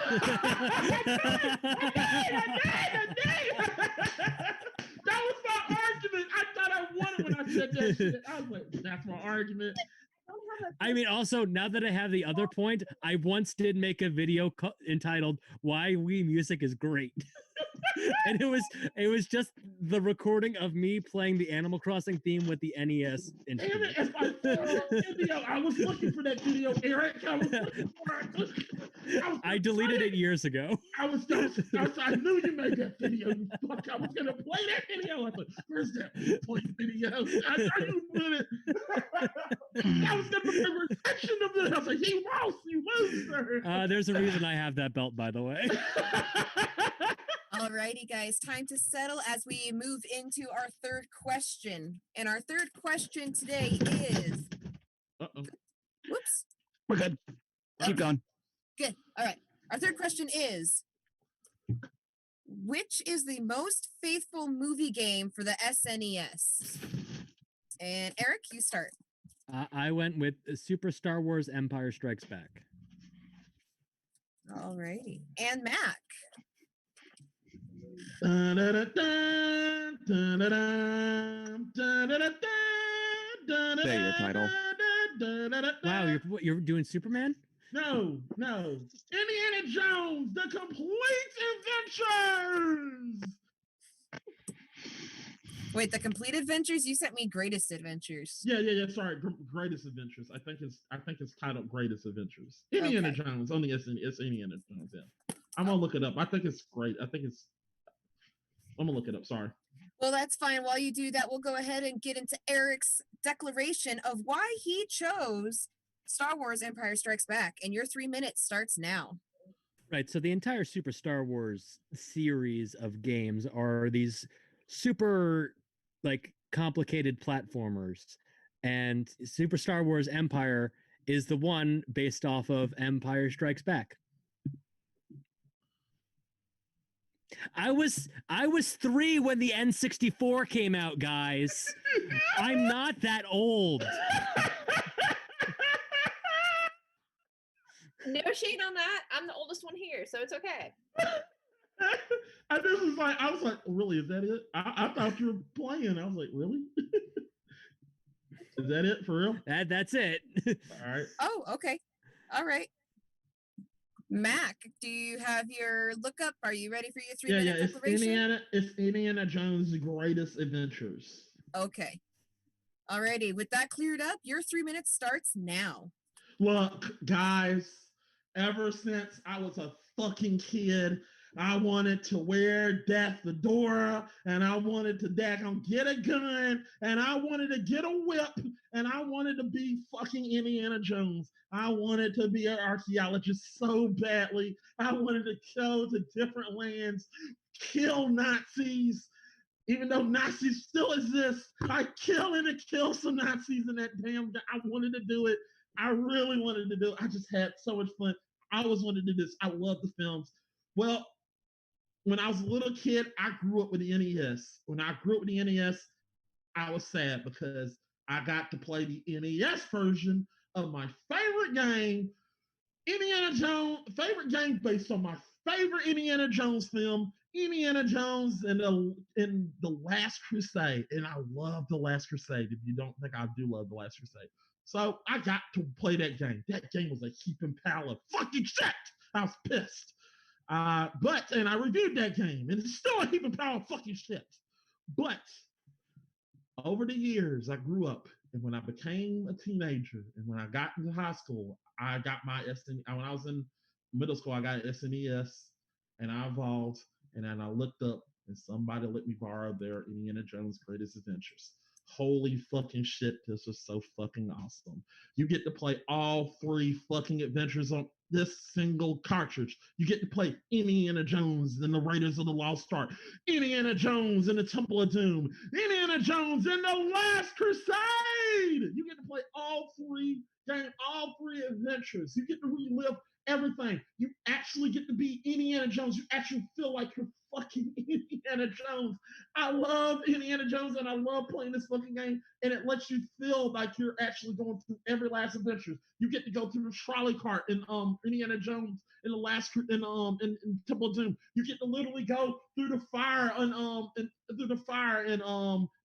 was my argument. I thought I won it when I said that shit. I was like, that's my argument. I mean, also, now that I have the other point, I once did make a video entitled "Why Wii Music is Great," and it was just the recording of me playing the Animal Crossing theme with the NES Damn instrument. it, it's my video. I was looking for that video, Eric. I was looking for it. I deleted it years ago. I knew you made that video. You fuck. I was gonna play that video. I thought, where's that play video? I knew you did it. I was gonna be a reflection of this. I was like, you lost, you loser. There's a reason I have that belt, by the way. Alrighty, guys, time to settle as we move into our third question. And our third question today is. Uh-oh. Whoops. We're good. Keep going. Good. All right. Our third question is, which is the most faithful movie game for the SNES? And Eric, you start. I went with Super Star Wars Empire Strikes Back. Alrighty. And Mac. Say your title. Wow, you're doing Superman? No. Indiana Jones, the complete adventures. Wait, the complete adventures? You sent me greatest adventures. Yeah. Sorry, greatest adventures. I think it's titled Greatest Adventures. Indiana Jones on the SNES. Indiana Jones. Yeah, I'm gonna look it up. I think it's great. I'm gonna look it up. Sorry. Well, that's fine. While you do that, we'll go ahead and get into Eric's declaration of why he chose Star Wars Empire Strikes Back. And your 3 minutes starts now. Right. So the entire Super Star Wars series of games are these super complicated platformers. And Super Star Wars Empire is the one based off of Empire Strikes Back. I was 3 when the N64 came out, guys. I'm not that old. No shade on that. I'm the oldest one here, so it's okay. I was like, really? Is that it? I thought you were playing. I was like, really? Is that it for real? That's it. All right. Oh, okay. All right. Mac, do you have your lookup? Are you ready for your 3 minute declaration? It's Indiana Jones' Greatest Adventures. Okay. Alrighty. With that cleared up, your 3 minutes starts now. Look, guys, ever since I was a fucking kid, I wanted to wear that fedora, and I wanted to get a gun, and I wanted to get a whip, and I wanted to be fucking Indiana Jones. I wanted to be an archaeologist so badly. I wanted to go to different lands, kill Nazis. Even though Nazis still exist, I kill some Nazis in that damn. I wanted to do it. I really wanted to do it. I just had so much fun. I always wanted to do this. I love the films. Well, when I was a little kid, I grew up with the NES. When I grew up with the NES, I was sad because I got to play the NES version of my favorite game, Indiana Jones, favorite game based on my favorite Indiana Jones film, Indiana Jones and the Last Crusade. And I love The Last Crusade. If you don't think I do love The Last Crusade. So I got to play that game. That game was a heaping pile of fucking shit. I was pissed. And I reviewed that game, and it's still a heaping pile of fucking shit. But over the years, I grew up, and when I became a teenager, and when I got into high school, I got my SNES. When I was in middle school, I got an SNES, and I evolved, and then I looked up, and somebody let me borrow their Indiana Jones Greatest Adventures. Holy fucking shit, this was so fucking awesome. You get to play all 3 fucking adventures on this single cartridge. You get to play Indiana Jones and the Raiders of the Lost Ark, Indiana Jones and the Temple of Doom, Indiana Jones and the Last Crusade. You get to play all 3 adventures. You get to relive everything. You actually get to be Indiana Jones. You actually feel like you're fucking Indiana Jones. I love Indiana Jones and I love playing this fucking game. And it lets you feel like you're actually going through every last adventure. You get to go through the trolley cart in Indiana Jones in the last in Temple of Doom. You get to literally go through the fire in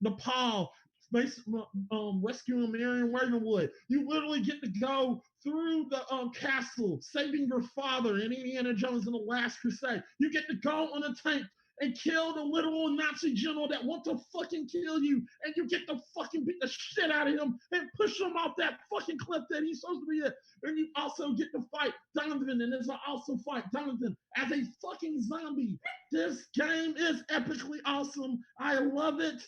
Nepal, rescuing Marion Ravenwood. You literally get to go through the castle, saving your father in Indiana Jones in the Last Crusade. You get to go on a tank and kill the literal Nazi general that wants to fucking kill you, and you get to fucking beat the shit out of him and push him off that fucking cliff that he's supposed to be at. And you also get to fight Donovan, and there's also fight Donovan as a fucking zombie. This game is epically awesome. I love it.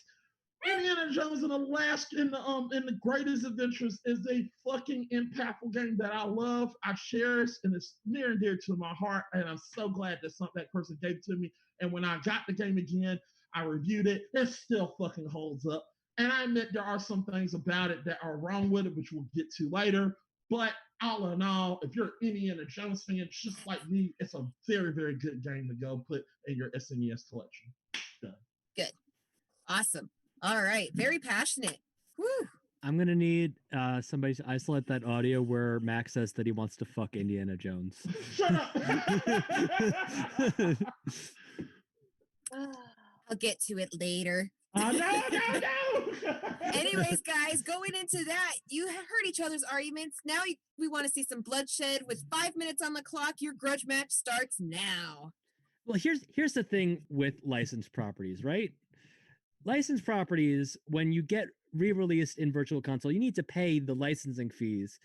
Indiana Jones in the Greatest Adventures is a fucking impactful game that I love, I cherish, and it's near and dear to my heart. And I'm so glad that person gave it to me. And when I got the game again, I reviewed it. It still fucking holds up. And I admit there are some things about it that are wrong with it, which we'll get to later. But all in all, if you're an Indiana Jones fan, just like me, it's a very, very good game to go put in your SNES collection. Done. Good. Awesome. All right. Very passionate. Woo. I'm gonna need somebody to isolate that audio where Max says that he wants to fuck Indiana Jones. Shut up! I'll get to it later. No. Anyways, guys, going into that, you heard each other's arguments. Now we want to see some bloodshed. With 5 minutes on the clock, your grudge match starts now. Well, here's the thing with licensed properties, right? Licensed properties, when you get re-released in Virtual Console, you need to pay the licensing fees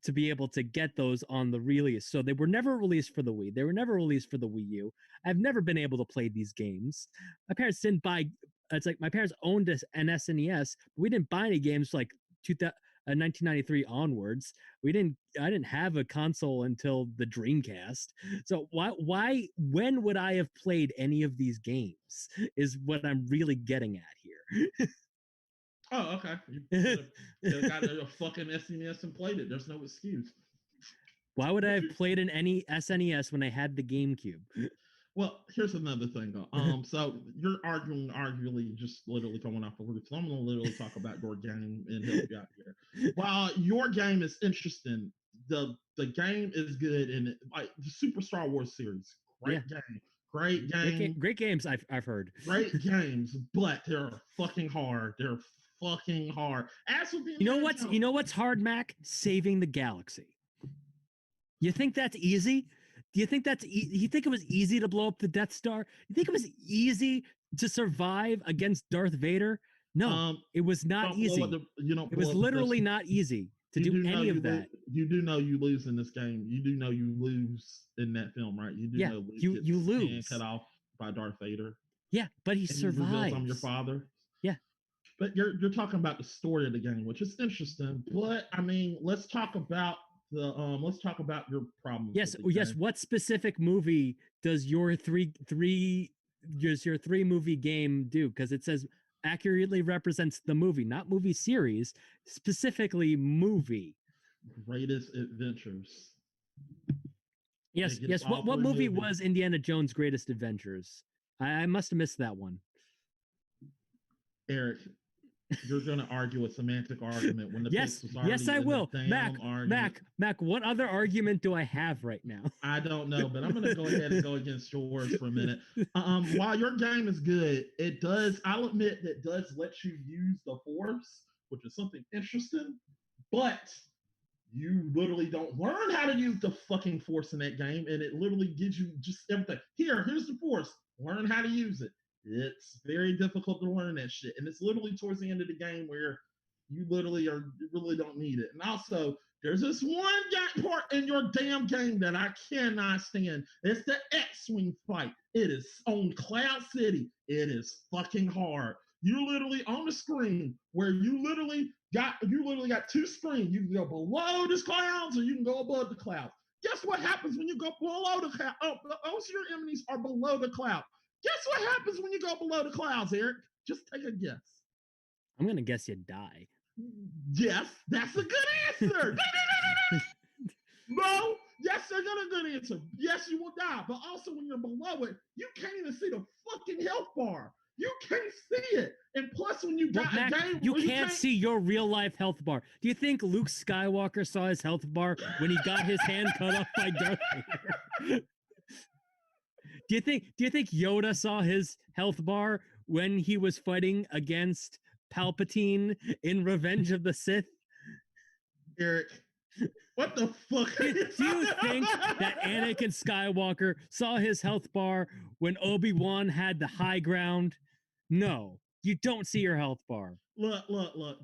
to be able to get those on the release. So they were never released for the Wii. They were never released for the Wii U. I've never been able to play these games. My parents didn't buy. It's like my parents owned an SNES, but we didn't buy any games like 1993 onwards. I didn't have a console until the Dreamcast. So when would I have played any of these games is what I'm really getting at here. Oh, okay. You got a fucking SNES and played it. There's no excuse. Why would I have played any SNES when I had the Gamecube? Well, here's another thing, though. So you're arguably just literally coming off the roof. So I'm going to literally talk about your game and help you out here. While your game is interesting, the game is good, and like the Super Star Wars series, great game. Great games. I've heard. Great games, but they're fucking hard. They're fucking hard. As with you know what's hard, Mac? Saving the galaxy. You think that's easy? Do you think you think it was easy to blow up the Death Star? You think it was easy to survive against Darth Vader? No, it was not easy. It was literally not easy to do any of that. You do know you lose in this game. You do know you lose in that film, right? You do know you lose. Cut off by Darth Vader. Yeah, but he survives. I'm your father. Yeah. But you're talking about the story of the game, which is interesting. But I mean, let's talk about your problems. Yes. What specific movie does your three movie game do? Because it says accurately represents the movie, not movie series, specifically movie. Greatest Adventures. Yes. What movie was Indiana Jones' Greatest Adventures? I must have missed that one. Eric, you're going to argue a semantic argument when the yes, I will. Mac, what other argument do I have right now? I don't know, but I'm going to go ahead and go against yours for a minute. While your game is good, I'll admit that does let you use the Force, which is something interesting, but you literally don't learn how to use the fucking Force in that game, and it literally gives you just everything. Here's the Force. Learn how to use it. It's very difficult to learn that shit. And it's literally towards the end of the game where you really don't need it. And also, there's this one part in your damn game that I cannot stand. It's the X-Wing fight. It is on Cloud City. It is fucking hard. You literally on the screen where you literally got two screens. You can go below the clouds or you can go above the clouds. Guess what happens when you go below the clouds? Most of your enemies are below the cloud. Guess what happens when you go below the clouds, Eric? Just take a guess. I'm going to guess you die. Yes, that's a good answer. No, Yes, they're gonna good answer. Yes, you will die. But also, when you're below it, you can't even see the fucking health bar. You can't see it. And plus, when you Well, die Mac, a game, you can't see your real life health bar. Do you think Luke Skywalker saw his health bar when he got his hand cut off by Darth Vader? Do you think Yoda saw his health bar when he was fighting against Palpatine in Revenge of the Sith? Eric, what the fuck? Do you think that Anakin Skywalker saw his health bar when Obi-Wan had the high ground? No, you don't see your health bar. Look.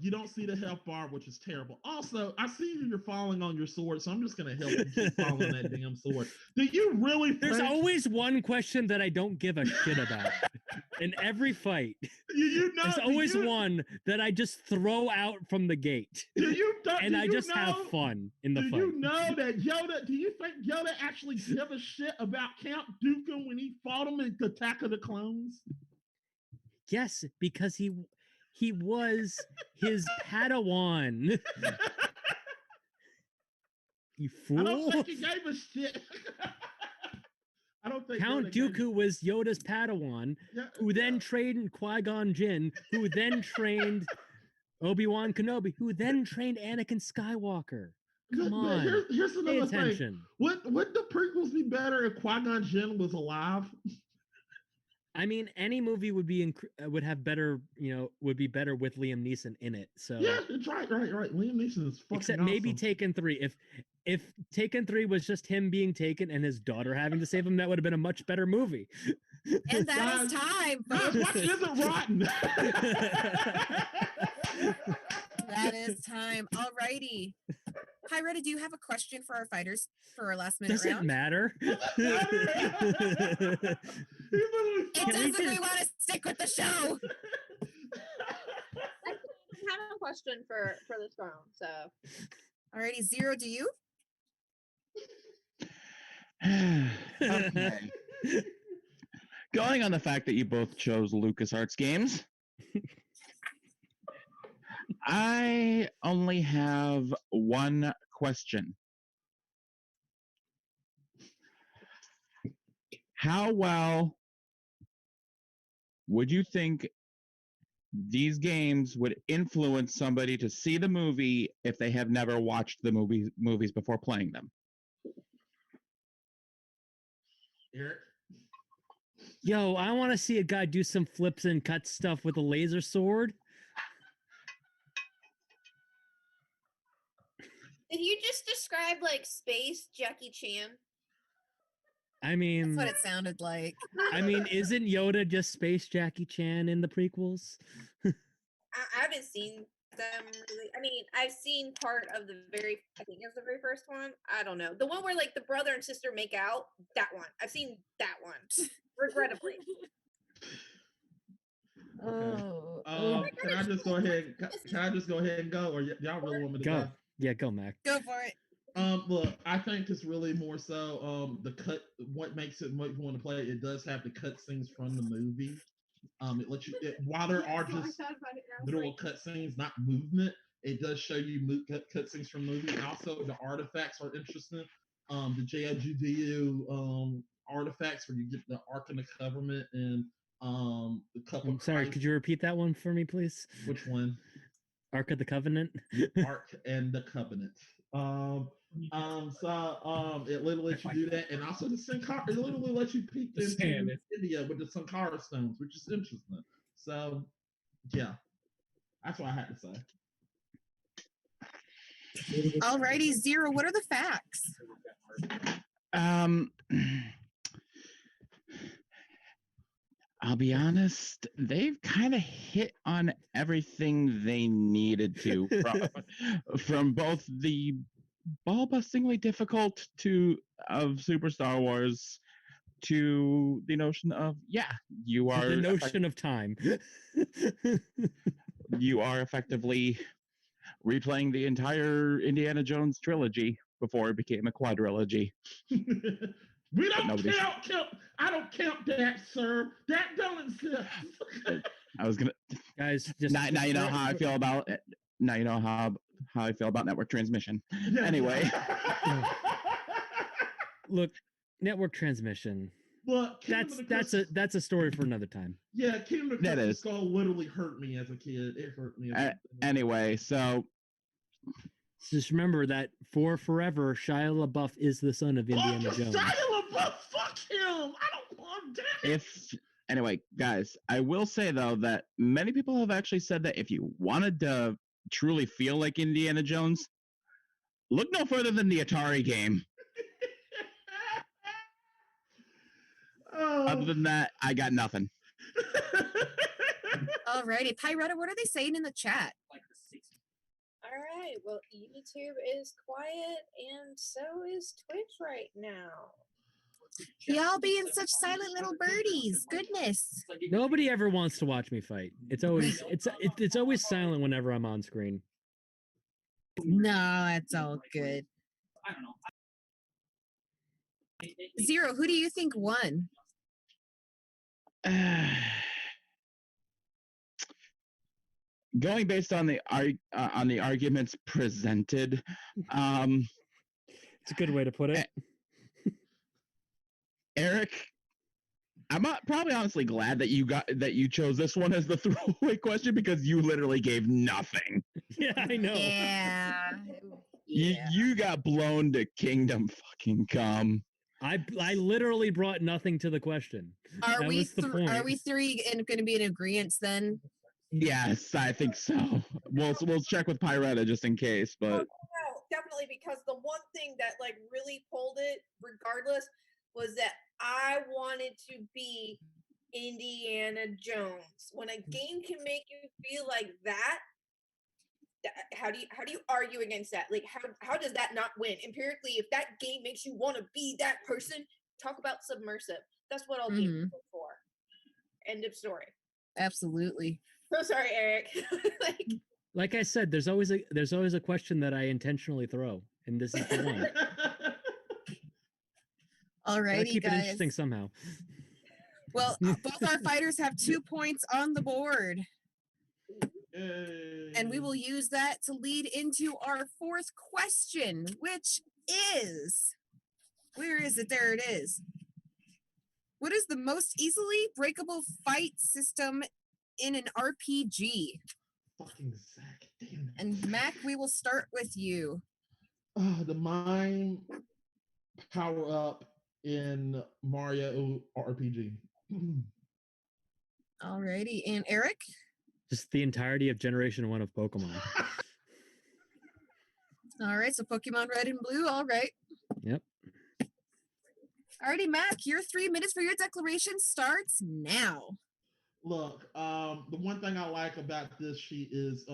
You don't see the health bar, which is terrible. Also, I see you're falling on your sword, so I'm just going to help you keep falling on that damn sword. Do you really There's always one question that I don't give a shit about in every fight. There's always one that I just throw out from the gate. And I just have fun in the fight. Do you know that Yoda, do you think Yoda actually give a shit about Count Dooku when he fought him in Attack of the Clones? Yes, because he was his Padawan. You fool. I don't think he gave a shit. I don't think Count Dooku was Yoda's Padawan, who then trained Qui-Gon Jinn, who then trained Obi-Wan Kenobi, who then trained Anakin Skywalker. Come on. Here's another thing. Would the prequels be better if Qui-Gon Jinn was alive? I mean, any movie would have better, would be better with Liam Neeson in it. So yeah, it's right. Liam Neeson is fucking except awesome. Maybe Taken 3. If Taken 3 was just him being taken and his daughter having to save him, that would have been a much better movie. And that is time, folks. What isn't rotten? That is time. Alrighty. Hi, Retta, do you have a question for our fighters for our last minute Does round? It matter? It doesn't. We want to stick with the show. I have a question for this round. So, alrighty, Zero, do you? Okay. Going on the fact that you both chose LucasArts games, I only have one question. How well would you think these games would influence somebody to see the movie if they have never watched the movies before playing them? Eric? Yo, I want to see a guy do some flips and cut stuff with a laser sword. Did you just describe like space Jackie Chan? I mean, that's what it sounded like. I mean, isn't Yoda just space Jackie Chan in the prequels? I haven't seen them really. I mean, I've seen part of I think it's the very first one. I don't know. The one where like the brother and sister make out, that one. I've seen that one. Regrettably. Okay. Can I just go ahead? Can I just go ahead and go, or y'all really want me to go? Yeah, go, Mac. Go for it. Look, I think it's really more so the cut. What makes it what you want to play? It does have the cutscenes from the movie. It lets you while there are just literal cutscenes, not movement. It does show you cutscenes from the movie. And also, the artifacts are interesting. The JLGDU artifacts where you get the Ark and the Covenant and the Cup of Sorry, Christ. could you repeat that one for me, please? Which one? Ark of the Covenant. Ark and the Covenant. It literally lets you do that, and also the Sankara. It literally lets you peek into India with the Sankara stones, which is interesting. So, yeah, that's what I had to say. Alrighty, Zero. What are the facts? I'll be honest, they've kind of hit on everything they needed to from both the ball-bustingly difficult of Super Star Wars to the notion of, you are... The notion of time. You are effectively replaying the entire Indiana Jones trilogy before it became a quadrilogy. We don't count. I don't count that, sir. That don't exist. I was gonna, guys. Just now you know how I feel about it. Now you know how I feel about network transmission. Yeah. Anyway, Look, network transmission. Look, Kingdom of the That's a story for another time. Yeah, Kingdom of the That Crystal is. Skull literally hurt me as a kid. It hurt me. Anyway, so Just remember that for forever, Shia LaBeouf is the son of Indiana Fuck Jones. Shia LaBeouf, fuck him. I don't want damn it. anyway, guys, I will say though that many people have actually said that if you wanted to truly feel like Indiana Jones, look no further than the Atari game. Oh. Other than that, I got nothing. Alrighty, Pyretta, what are they saying in the chat? All right. Well, YouTube is quiet, and so is Twitch right now. Y'all being such silent little birdies. Goodness. Nobody ever wants to watch me fight. It's always silent whenever I'm on screen. No, it's all good. Zero, who do you think won? Going based on the arguments presented, it's a good way to put it. Eric, I'm probably honestly glad that you chose this one as the throwaway question because you literally gave nothing. Yeah, I know. Yeah. You got blown to kingdom fucking come. I literally brought nothing to the question. Are we three going to be in agreement then? Yes, I think so. We'll check with Pyretta just in case, but no, definitely, because the one thing that like really pulled it, regardless, was that I wanted to be Indiana Jones. When a game can make you feel like that, how do you argue against that? Like how does that not win? Empirically, if that game makes you want to be that person, talk about submersive. That's what I'll do for. End of story. Absolutely. So sorry, Eric. like I said, there's always a question that I intentionally throw, and this is the one. Alrighty, keep guys. it interesting somehow. Well, both our fighters have 2 points on the board. And we will use that to lead into our fourth question, which is, where is it? There it is. What is the most easily breakable fight system in an RPG? Fucking Zach, damn it. And Mac, we will start with you. The mind power up in Mario RPG. Alrighty, and Eric? Just the entirety of Generation 1 of Pokemon. All right, so Pokemon Red and Blue, all right. Yep. Alrighty, Mac, your 3 minutes for your declaration starts now. Look, the one thing I like about this sheet is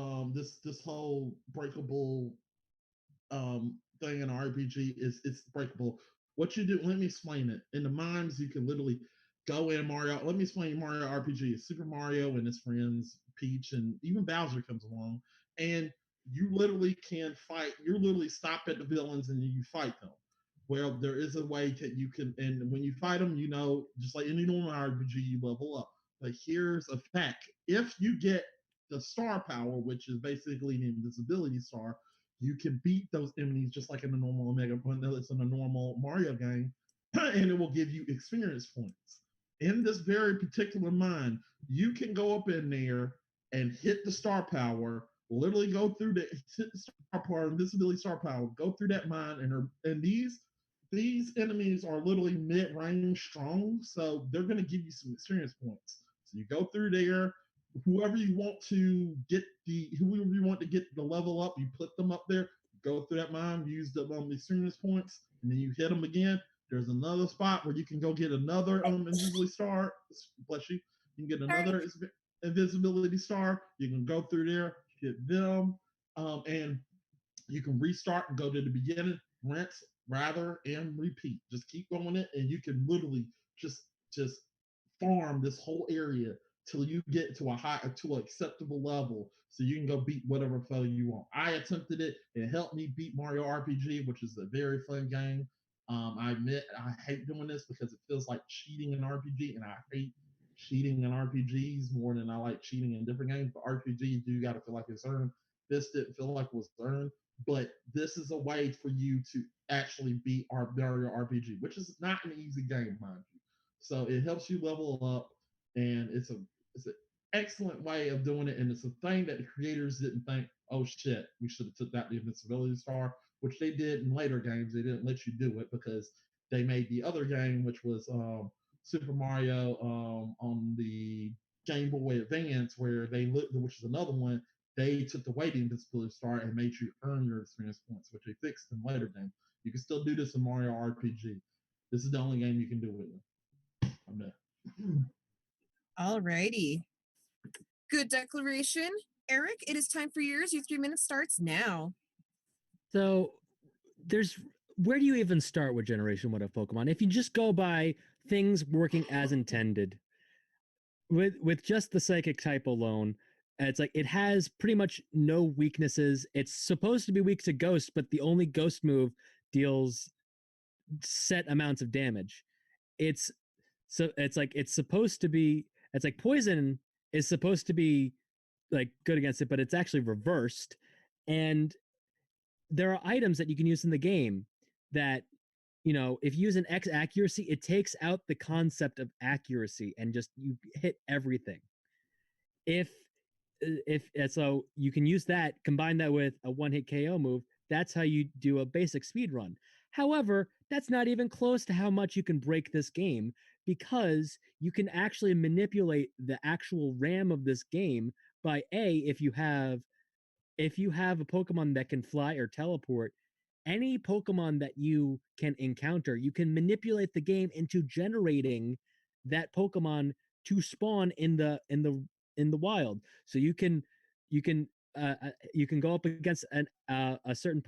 this whole breakable thing in RPG is it's breakable. What you do, let me explain it. In the mimes, you can literally go in Mario. Let me explain Mario RPG. It's Super Mario and his friends, Peach, and even Bowser comes along. And you literally can fight. You literally stop at the villains and you fight them. Well, there is a way that you can, and when you fight them, you know, just like any normal RPG, you level up. But here's a fact. If you get the star power, which is basically the invisibility star, you can beat those enemies just like in the normal Omega, it's in a normal Mario game, and it will give you experience points. In this very particular mine, you can go up in there and hit the star power, literally go through hit the star power, invisibility star power, go through that mine, and these enemies are literally mid-range strong, so they're going to give you some experience points. So you go through there, whoever you want to get the level up, you put them up there, go through that mine, use the experience points, and then you hit them again. There's another spot where you can go get another invisibility star. Bless you. You can get another invisibility star. You can go through there, get them, and you can restart and go to the beginning, rinse, rather, and repeat. Just keep going it, and you can literally just farm this whole area till you get to an acceptable level, so you can go beat whatever foe you want. I attempted it. It helped me beat Mario RPG, which is a very fun game. I admit I hate doing this because it feels like cheating in RPG, and I hate cheating in RPGs more than I like cheating in different games. But RPGs, you got to feel like it's earned. This didn't feel like it was earned, but this is a way for you to actually beat our Mario RPG, which is not an easy game, mind you. So it helps you level up, and it's an excellent way of doing it, and it's a thing that the creators didn't think, oh shit, we should have took that the invincibility star, which they did in later games. They didn't let you do it because they made the other game, which was Super Mario on the Game Boy Advance, where they looked, which is another one. They took away the invincibility star and made you earn your experience points, which they fixed in later games. You can still do this in Mario RPG. This is the only game you can do it in. I'm done. Alrighty. Good declaration. Eric, it is time for yours. Your 3 minutes starts now. So there's where do you even start with Generation 1 of Pokemon? If you just go by things working as intended, with just the psychic type alone, it's like it has pretty much no weaknesses. It's supposed to be weak to Ghost, but the only Ghost move deals set amounts of damage. It's like it's supposed to be, it's like Poison is supposed to be like good against it, but it's actually reversed. And there are items that you can use in the game that, you know, if you use an X accuracy, it takes out the concept of accuracy and just you hit everything. If so, you can use that, combine that with a one-hit KO move. That's how you do a basic speed run. However, that's not even close to how much you can break this game, because you can actually manipulate the actual RAM of this game by if you have a Pokemon that can fly or teleport, any Pokemon that you can encounter, you can manipulate the game into generating that Pokemon to spawn in the wild. So you can go up against a certain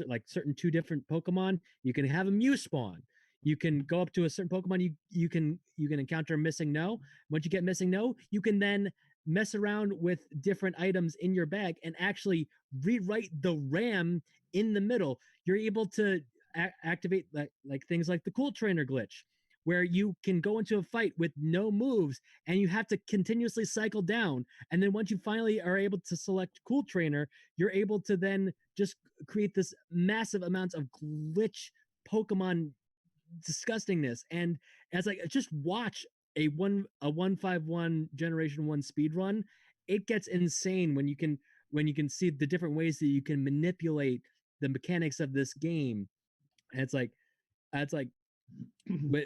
like certain two different Pokemon. You can have a Mew spawn. You can go up to a certain Pokemon. You can encounter Missing No. Once you get Missing No, you can then mess around with different items in your bag and actually rewrite the RAM in the middle. You're able to activate like things like the Cool Trainer glitch, where you can go into a fight with no moves and you have to continuously cycle down. And then once you finally are able to select Cool Trainer, you're able to then just create this massive amounts of glitch Pokemon disgustingness. And as like just watch a 151 Generation 1 speed run, it gets insane when you can see the different ways that you can manipulate the mechanics of this game. And it's like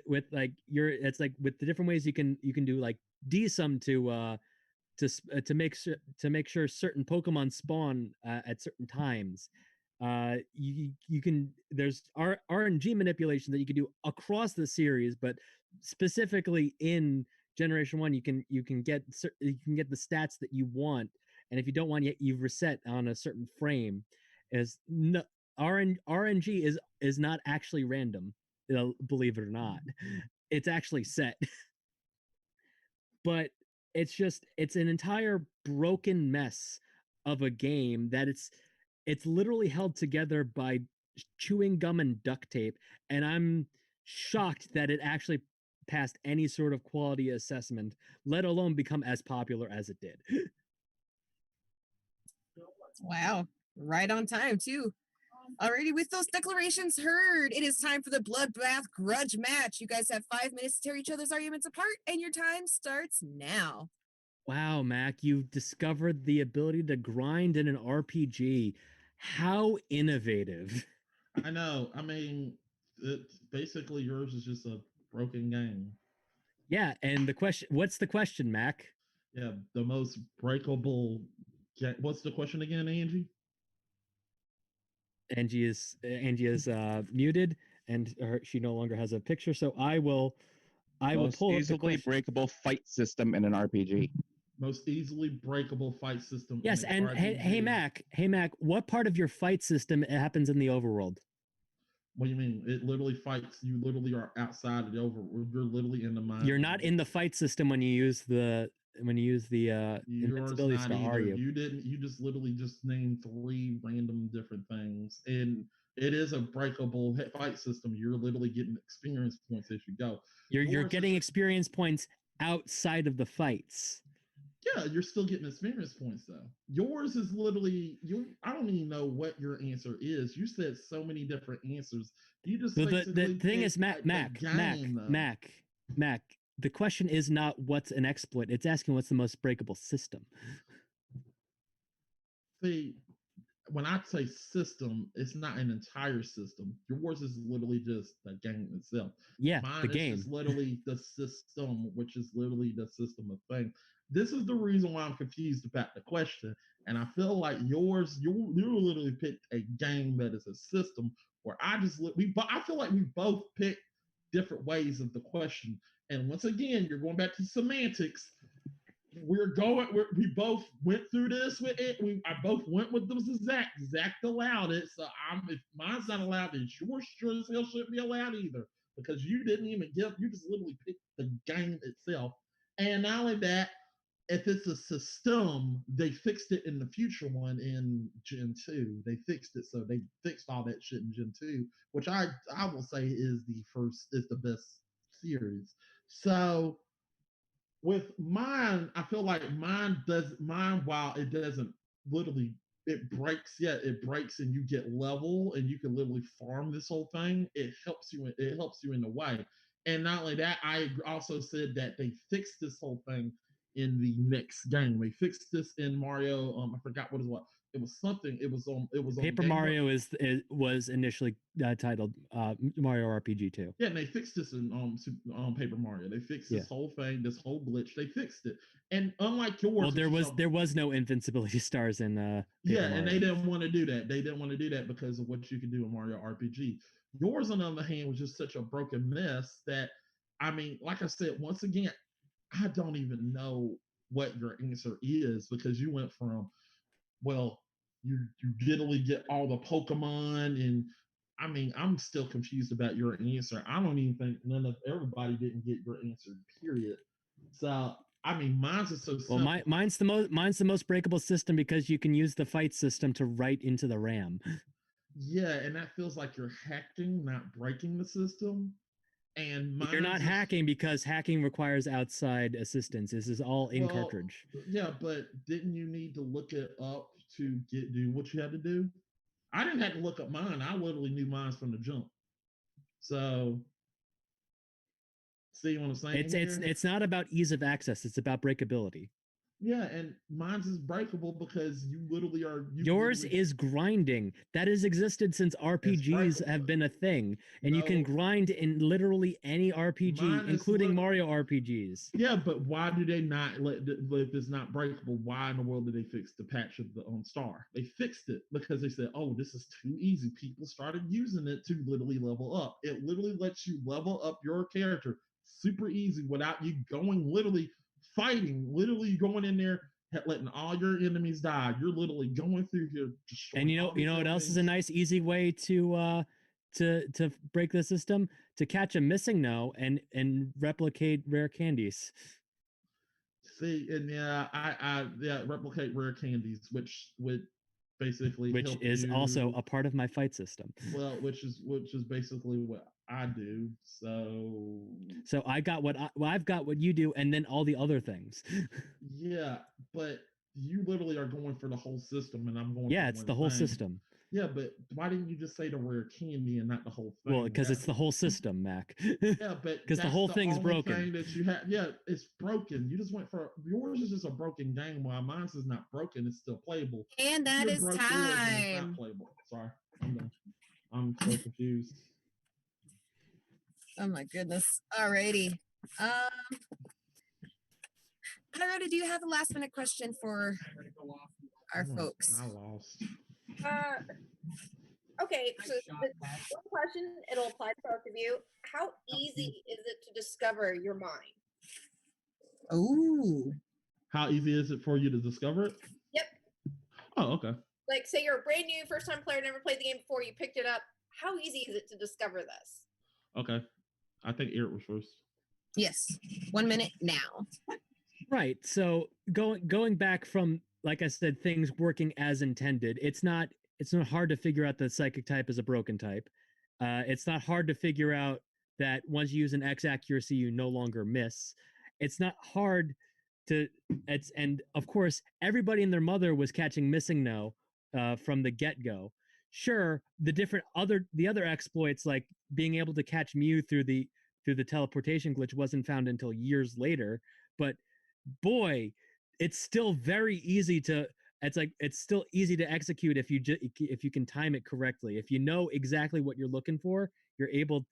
with like it's like with the different ways you can do like D-sum to make sure certain Pokemon spawn at certain times. You can, there's RNG manipulation that you can do across the series, but specifically in Generation 1 you can get the stats that you want, and if you don't want yet, you reset on a certain frame. As no, RNG is not actually random, believe it or not. It's actually set. But it's an entire broken mess of a game that it's literally held together by chewing gum and duct tape, and I'm shocked that it actually passed any sort of quality assessment, let alone become as popular as it did. Wow. Right on time, too. Alrighty, with those declarations heard, it is time for the Bloodbath Grudge match. You guys have 5 minutes to tear each other's arguments apart, and your time starts now. Wow, Mac, you've discovered the ability to grind in an RPG. How innovative. I know. I mean, it's basically yours is just a broken game. Yeah, and what's the question, Mac? Yeah, the most breakable. What's the question again, Angie? Angie is muted, and she no longer has a picture. So I will pull easily breakable fight system in an RPG. Most easily breakable fight system. Yes, and hey Mac, what part of your fight system happens in the overworld? What do you mean? It literally fights. You literally are outside of the overworld. You're literally in the mine. You're not in the fight system when you use the invincibility star, are you? You just literally just named 3 random different things, and it is a breakable fight system. You're literally getting experience points as you go. You're getting experience points outside of the fights. Yeah, you're still getting experience points though. Yours is literally you. I don't even know what your answer is. You said so many different answers. You just So the basically thing is, picked, Mac, the Mac, game though. Mac, Mac. The question is not what's an exploit. It's asking what's the most breakable system. See, when I say system, it's not an entire system. Yours is literally just the game itself. Yeah, Mine the is game. just literally the system, which is literally the system of things. This is the reason why I'm confused about the question. And I feel like yours, you literally picked a game that is a system where I feel like we both picked different ways of the question. And once again, you're going back to semantics. We both went through this with it. I both went with them. Zach allowed it, so if mine's not allowed, then yours sure as hell shouldn't be allowed either, because you didn't even you just literally picked the game itself. And not only that, if it's a system, they fixed it in the future one in Gen 2. They fixed it, so they fixed all that shit in Gen 2, which I will say is the best series. So with mine, I feel like mine while it doesn't literally it breaks, it breaks and you get level and you can literally farm this whole thing. It helps you in a way. And not only that, I also said that they fixed this whole thing in the next game. They fixed this in Mario. I forgot what it was. It was something. It was Paper on Mario was initially titled Mario RPG 2. Yeah, and they fixed this in Paper Mario. They fixed this whole thing, this whole glitch. They fixed it, and unlike yours, well, there was no invincibility stars in Paper Mario. And they didn't want to do that. They didn't want to do that because of what you can do in Mario RPG. Yours, on the other hand, was just such a broken mess that, I mean, like I said, once again, I don't even know what your answer is, because you went from, well, you literally get all the Pokemon, and I mean, I'm still confused about your answer. I don't even think everybody didn't get your answer, period. So I mean, mine's is so simple. Well, mine's the most breakable system because you can use the fight system to write into the RAM. Yeah, and that feels like you're hacking, not breaking the system. And you're not hacking because hacking requires outside assistance. This is all in cartridge. Yeah, but didn't you need to look it up to do what you had to do? I didn't have to look up mine. I literally knew mine from the jump. So, see what I'm saying? It's not about ease of access. It's about breakability. Yeah, and mine's is breakable because you literally are. Yours is grinding. That has existed since RPGs have been a thing, and you can grind in literally any RPG, including Mario RPGs. Yeah, but why do they not if it's not breakable? Why in the world did they fix the patch of the star? They fixed it because they said, "Oh, this is too easy." People started using it to literally level up. It literally lets you level up your character super easy without you going literally fighting, literally going in there, letting all your enemies die. You're literally going through here. And you know what else is a nice, easy way to break the system? To catch a missing no and replicate rare candies. See, and I replicate rare candies, which would basically is also a part of my fight system. Well, which is basically what I do. So I've got what you do, and then all the other things. Yeah, but you literally are going for the whole system, and I'm going. Yeah, it's the whole system. Yeah, but why didn't you just say the rare candy and not the whole thing? Well, because it's the whole system, Mac. Yeah, but because the whole thing's broken. Thing that you have, yeah, it's broken. You just went for yours is just a broken game, while mine's is not broken. It's still playable. And that is time. Not playable. Sorry, I'm done. I'm so confused. Oh my goodness. Alrighty. Alrighty, do you have a last minute question for our folks? I lost. Okay, so one question, it'll apply to both of you. How easy is it to discover your mind? Ooh. How easy is it for you to discover it? Yep. Oh, okay. Like, say you're a brand new first-time player, never played the game before, you picked it up. How easy is it to discover this? Okay. I think Eric was first. Yes. 1 minute now. Right. So going back from, like I said, things working as intended, it's not hard to figure out that psychic type is a broken type. It's not hard to figure out that once you use an X accuracy, you no longer miss. It's not hard and of course everybody and their mother was catching Missing No from the get-go. Sure, the other exploits, like being able to catch Mew through the teleportation glitch, wasn't found until years later, but boy, it's still very easy to it's still easy to execute if you can time it correctly. If you know exactly what you're looking for, you're able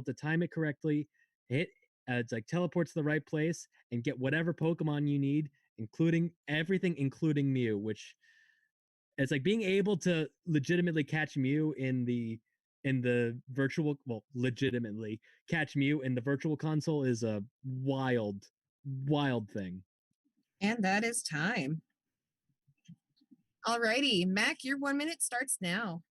to time it correctly, hit it's like teleport to the right place and get whatever Pokemon you need, including everything, including Mew, which it's like being able to legitimately catch Mew in the virtual, well, legitimately catch Mew in the virtual console is a wild thing. And that is time. Alrighty, Mac, your 1 minute starts now.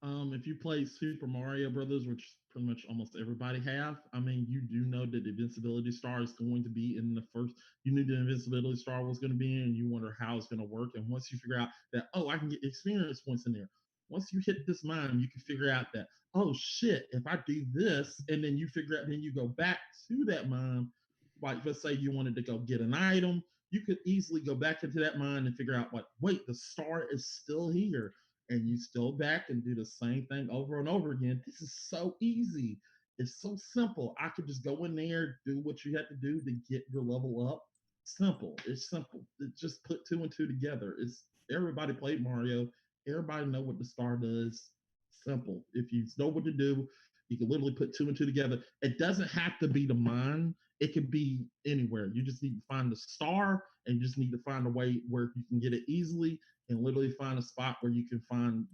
If you play Super Mario Brothers, which pretty much almost everybody have, I mean, you do know that the Invincibility Star is going to be in the first. You knew the Invincibility Star was going to be in, and you wonder how it's going to work. And once you figure out that, oh, I can get experience points in there. Once you hit this mine, you can figure out that, oh shit, if I do this, and then you figure out, then you go back to that mine. Like, let's say you wanted to go get an item, you could easily go back into that mine and figure out, like, wait, the star is still here, and you still back and do the same thing over and over again. This is so easy. It's so simple. I could just go in there, do what you have to do to get your level up. Simple. It's simple. It just put two and two together. It's everybody played Mario. Everybody know what the star does. Simple. If you know what to do, you can literally put two and two together. It doesn't have to be the mine. It could be anywhere. You just need to find the star, and you just need to find a way where you can get it easily, and literally find a spot where you can find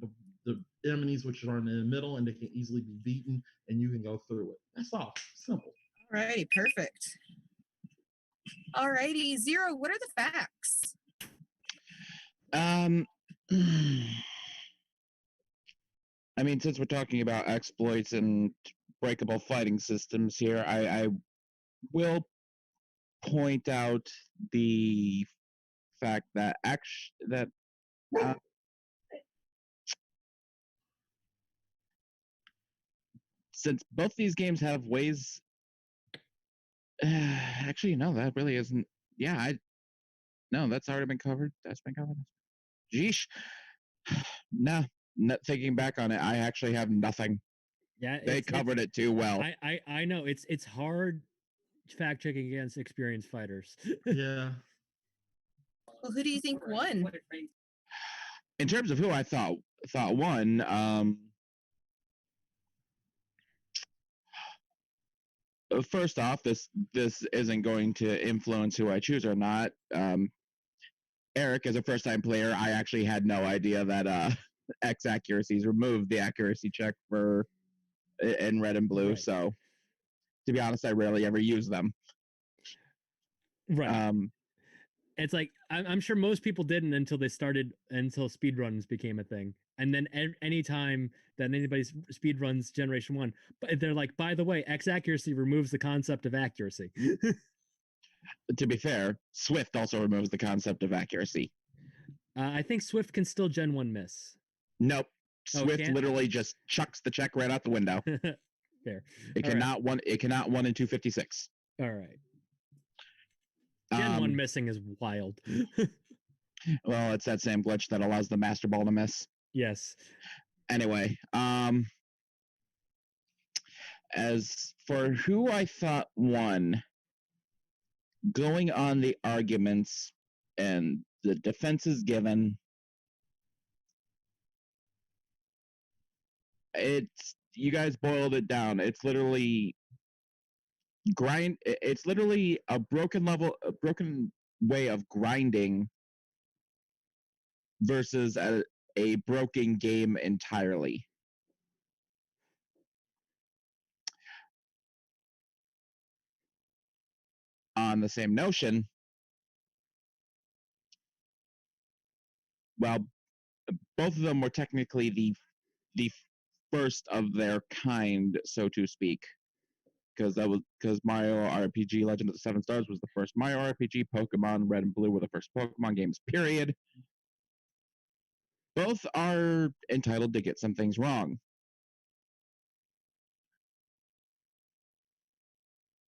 the enemies, which are in the middle, and they can easily be beaten, and you can go through it. That's all. Simple. Alrighty, perfect. Alrighty, Zero, what are the facts? I mean, since we're talking about exploits and breakable fighting systems here, I will point out the fact that since both these games have ways, actually, no, that really isn't. Yeah, no, that's already been covered. That's been covered. Jeesh. No, not thinking back on it, I actually have nothing. Yeah, they covered it too well. I know it's hard fact checking against experienced fighters. Yeah. Well, who do you think won? In terms of who I thought won, first off, this isn't going to influence who I choose or not. Eric, as a first-time player, I actually had no idea that X accuracies removed the accuracy check for in red and blue. Right. So, to be honest, I rarely ever use them. Right. It's like I'm sure most people didn't until speedruns became a thing, and then anytime that anybody's speedruns Generation 1, but they're like, by the way, X accuracy removes the concept of accuracy. To be fair, Swift also removes the concept of accuracy. I think Swift can still Gen 1 miss. Nope. Swift literally just chucks the check right out the window. Fair. It cannot one in 256. All right. Gen 1 missing is wild. Well, it's that same glitch that allows the Master Ball to miss. Yes. Anyway, as for who I thought won, going on the arguments and the defenses given, you guys boiled it down. It's literally it's literally a broken way of grinding versus a broken game entirely. On the same notion, well, both of them were technically the first of their kind, so to speak, because Mario RPG Legend of the Seven Stars was the first Mario RPG. Pokemon Red and Blue were the first Pokemon games, period. Both are entitled to get some things wrong.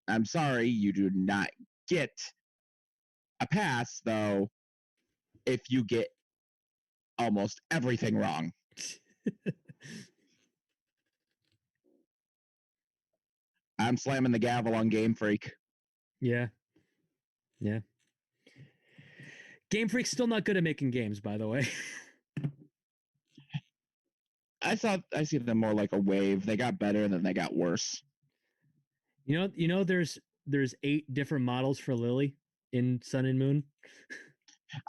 I'm sorry, you do not get a pass, though, if you get almost everything wrong. I'm slamming the gavel on Game Freak. Yeah. Game Freak's still not good at making games, by the way. I see them more like a wave. They got better and then they got worse. You know, there's 8 different models for Lily in Sun and Moon.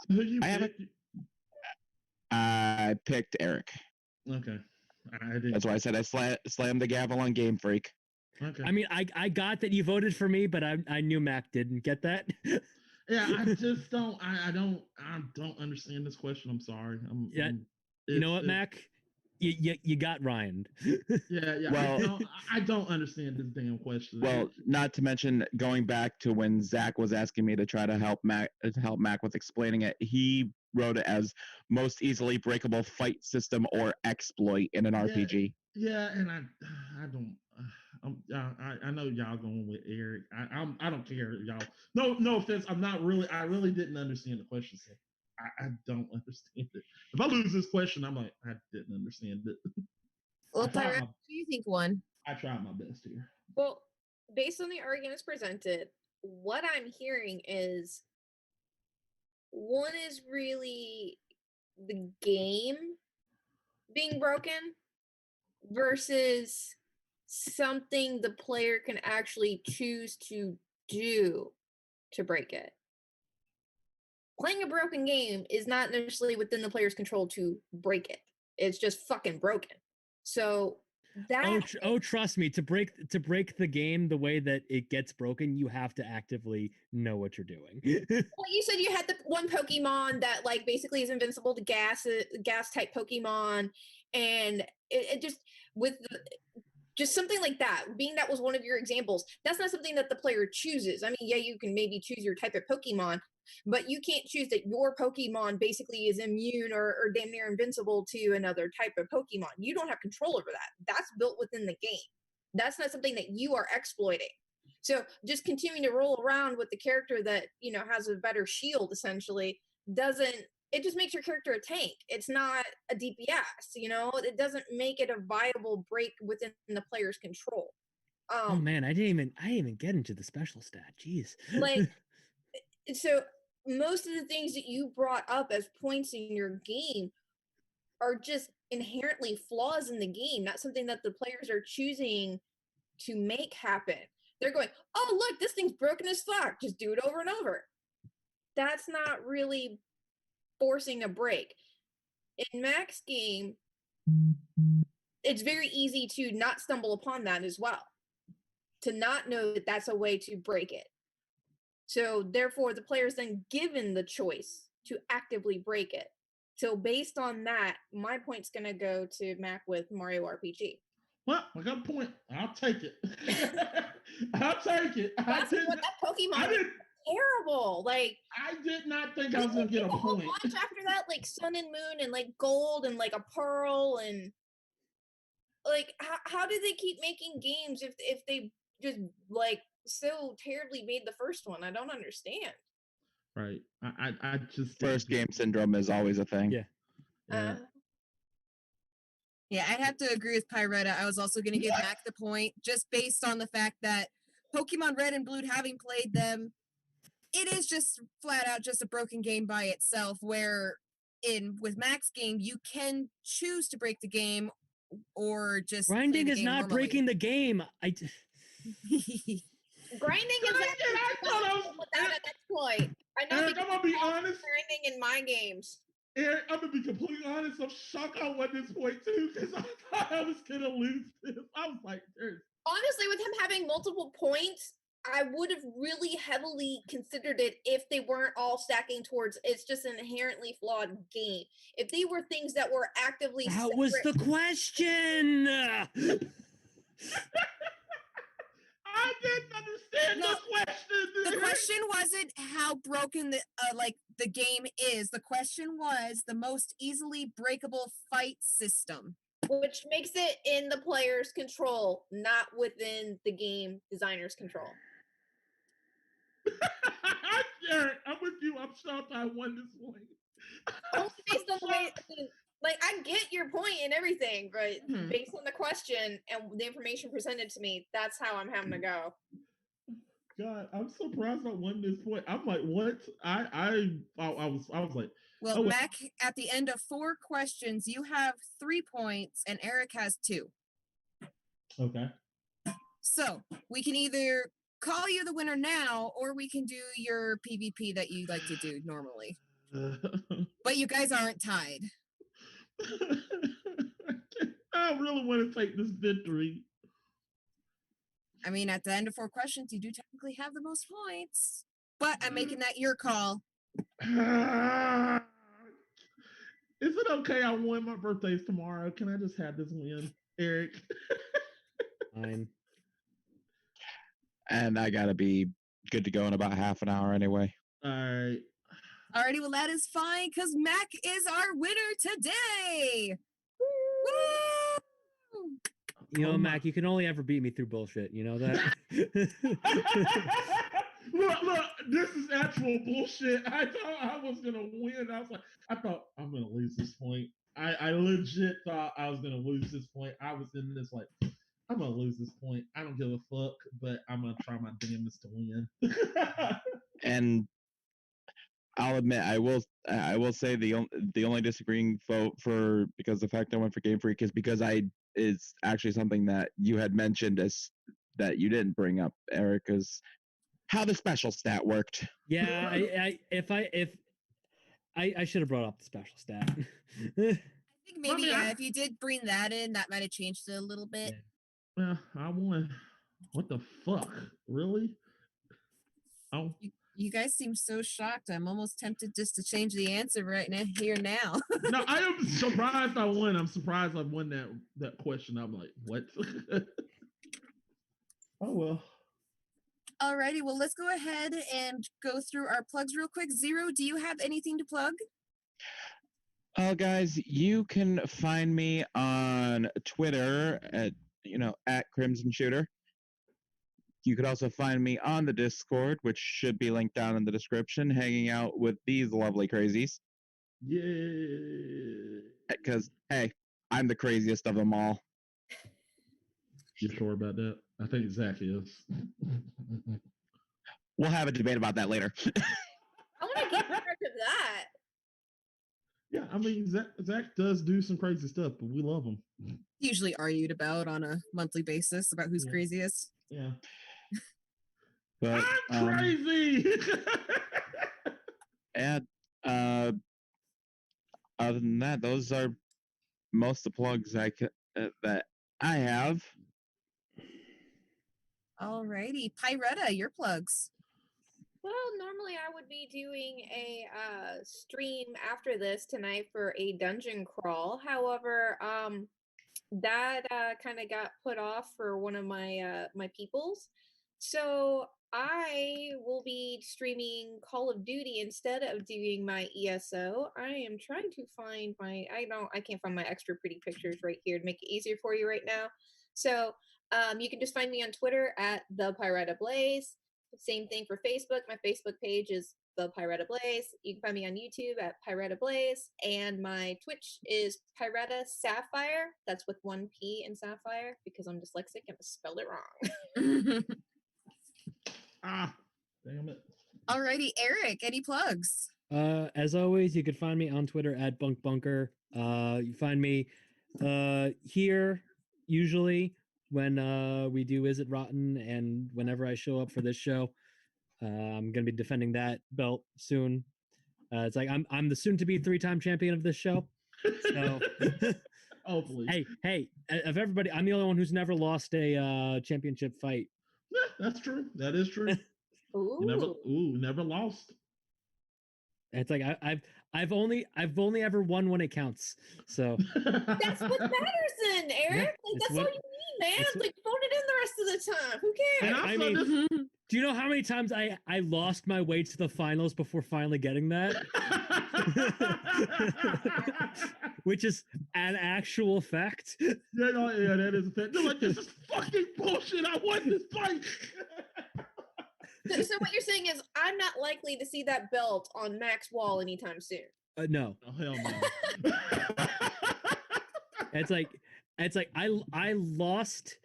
Who you I haven't. picked? I picked Eric. Okay. I did. That's why I said I slammed the gavel on Game Freak. Okay. I mean, I got that you voted for me, but I knew Mac didn't get that. Yeah, I just don't. I don't understand this question. I'm sorry. You know what, Mac? You got Ryan. Yeah. Well, I don't understand this damn question. Well, not to mention going back to when Zach was asking me to try to help Mac with explaining it. He wrote it as most easily breakable fight system or exploit in an RPG. Yeah, and I don't. I know y'all going with Eric. I don't care, y'all. No offense. I really didn't understand the question. So I don't understand it. If I lose this question, I'm like, I didn't understand it. Well, Pyra, who do you think won? I tried my best here. Well, based on the arguments presented, what I'm hearing is one is really the game being broken versus something the player can actually choose to do to break it. Playing a broken game is not necessarily within the player's control to break it. It's just fucking broken. So that trust me, to break the game the way that it gets broken, you have to actively know what you're doing. Well, you said you had the one Pokemon that like basically is invincible to gas type Pokemon, and it just with just something like that, being that was one of your examples, that's not something that the player chooses. I mean, yeah, you can maybe choose your type of Pokemon, but you can't choose that your Pokemon basically is immune or damn near invincible to another type of Pokemon. You don't have control over that. That's built within the game. That's not something that you are exploiting. So just continuing to roll around with the character that, you know, has a better shield essentially it just makes your character a tank. It's not a DPS, you know? It doesn't make it a viable break within the player's control. Oh man, I didn't even get into the special stat. Jeez. Like, so most of the things that you brought up as points in your game are just inherently flaws in the game, not something that the players are choosing to make happen. They're going, oh, look, this thing's broken as fuck. Just do it over and over. That's not really forcing a break. In Mac's game, it's very easy to not stumble upon that as well, to not know that that's a way to break it. So therefore, the player's then given the choice to actively break it. So based on that, my point's going to go to Mac with Mario RPG. Well, I got a point. I'll take it. I'll take it. That's what that Pokemon is terrible. Like, I did not think I was going to get a point. Bunch after that, like Sun and Moon and like Gold and like a Pearl and like how do they keep making games if they just like so terribly made the first one? I don't understand. Right. I just first game syndrome is always a thing. Yeah. Yeah, I'd have to agree with Pyretta. I was also going to give Mac the point just based on the fact that Pokemon Red and Blue, having played them, it is just flat out just a broken game by itself, where with Mac's game, you can choose to break the game or just grinding is not normally. breaking the game. Grinding is without an exploit. I know. Eric, I'm gonna be honest. Grinding in my games. Eric, I'm gonna be completely honest. I'm shocked I won this point too, because I thought I was gonna lose this. I was like, honestly, with him having multiple points, I would have really heavily considered it if they weren't all stacking towards it's just an inherently flawed game. If they were things that were actively that was the question. I didn't understand the question. The question wasn't how broken the game is. The question was the most easily breakable fight system, which makes it in the player's control, not within the game designer's control. Eric, I'm with you. I'm shocked I won this point. Only based on the way, like, I get your point and everything, but based on the question and the information presented to me, that's how I'm having to go. God, I'm surprised I won this point. I'm like, what? I was like, Well, oh, Mac, at the end of 4 questions, you have 3 points and Eric has 2. okay. So we can either call you the winner now, or we can do your PvP that you like to do normally. But you guys aren't tied. I really want to take this victory. I mean, at the end of 4 questions, you do technically have the most points. But I'm making that your call. Is it okay? I won. My birthday's tomorrow. Can I just have this win, Eric? Fine. And I gotta be good to go in about half an hour anyway. All right. Alrighty, well, that is fine because Mac is our winner today. Woo! You know, Mac, you can only ever beat me through bullshit. You know that? Look, this is actual bullshit. I thought I was gonna win. I thought I'm gonna lose this point. I legit thought I was gonna lose this point. I was in this like, I'm gonna lose this point. I don't give a fuck, but I'm gonna try my damnedest to win. And I'll admit, I will say the only disagreeing vote for because the fact I went for Game Freak is because is actually something that you had mentioned as that you didn't bring up, Eric, is how the special stat worked. Yeah, I should have brought up the special stat. I think maybe if you did bring that in, that might have changed it a little bit. Yeah. I won. What the fuck? Really? Oh. You guys seem so shocked. I'm almost tempted just to change the answer right now. No, I am surprised I won. I'm surprised I won that question. I'm like, what? Oh well. Alrighty, well, let's go ahead and go through our plugs real quick. Zero, do you have anything to plug? Guys, you can find me on Twitter at Crimson Shooter. You could also find me on the Discord, which should be linked down in the description, hanging out with these lovely crazies. Yeah. Because, hey, I'm the craziest of them all. You sure about that? I think Zach is. We'll have a debate about that later. I want to get part of that. Yeah, I mean, Zach does do some crazy stuff, but we love him. Usually argued about on a monthly basis about who's craziest. Yeah. But, I'm crazy! And other than that, those are most of the plugs that I have. Alrighty, Pyretta, your plugs. Well, normally I would be doing a stream after this tonight for a dungeon crawl. However, that kind of got put off for one of my my peoples. So I will be streaming Call of Duty instead of doing my ESO. I am trying to find my I can't find my extra pretty pictures right here to make it easier for you right now. So you can just find me on Twitter at the Pyretta Blaze. Same thing for Facebook. My Facebook page is the Pyretta Blaze. You can find me on YouTube at Pyretta Blaze, and my Twitch is Pyretta Sapphire. That's with 1 P in Sapphire because I'm dyslexic and I spelled it wrong. Damn it. Alrighty, Eric, any plugs? As always, you can find me on Twitter at BunkBunker. You find me here usually when we do Is It Rotten, and whenever I show up for this show. I'm gonna be defending that belt soon. It's like I'm the soon-to-be 3-time champion of this show. So, hopefully. Hey! Of everybody, I'm the only one who's never lost a championship fight. Yeah, that's true. That is true. Never lost. It's like I've only ever won when it counts. So that's what matters, then, Eric. Yeah, like that's all you need, man. Like phone it in the rest of the time. Who cares? I mean, do you know how many times I lost my way to the finals before finally getting that? Which is an actual fact. Yeah, that is a fact. They're like, this is fucking bullshit. I won this fight. So what you're saying is I'm not likely to see that belt on Mac's wall anytime soon. No. Oh, hell no. It's like I lost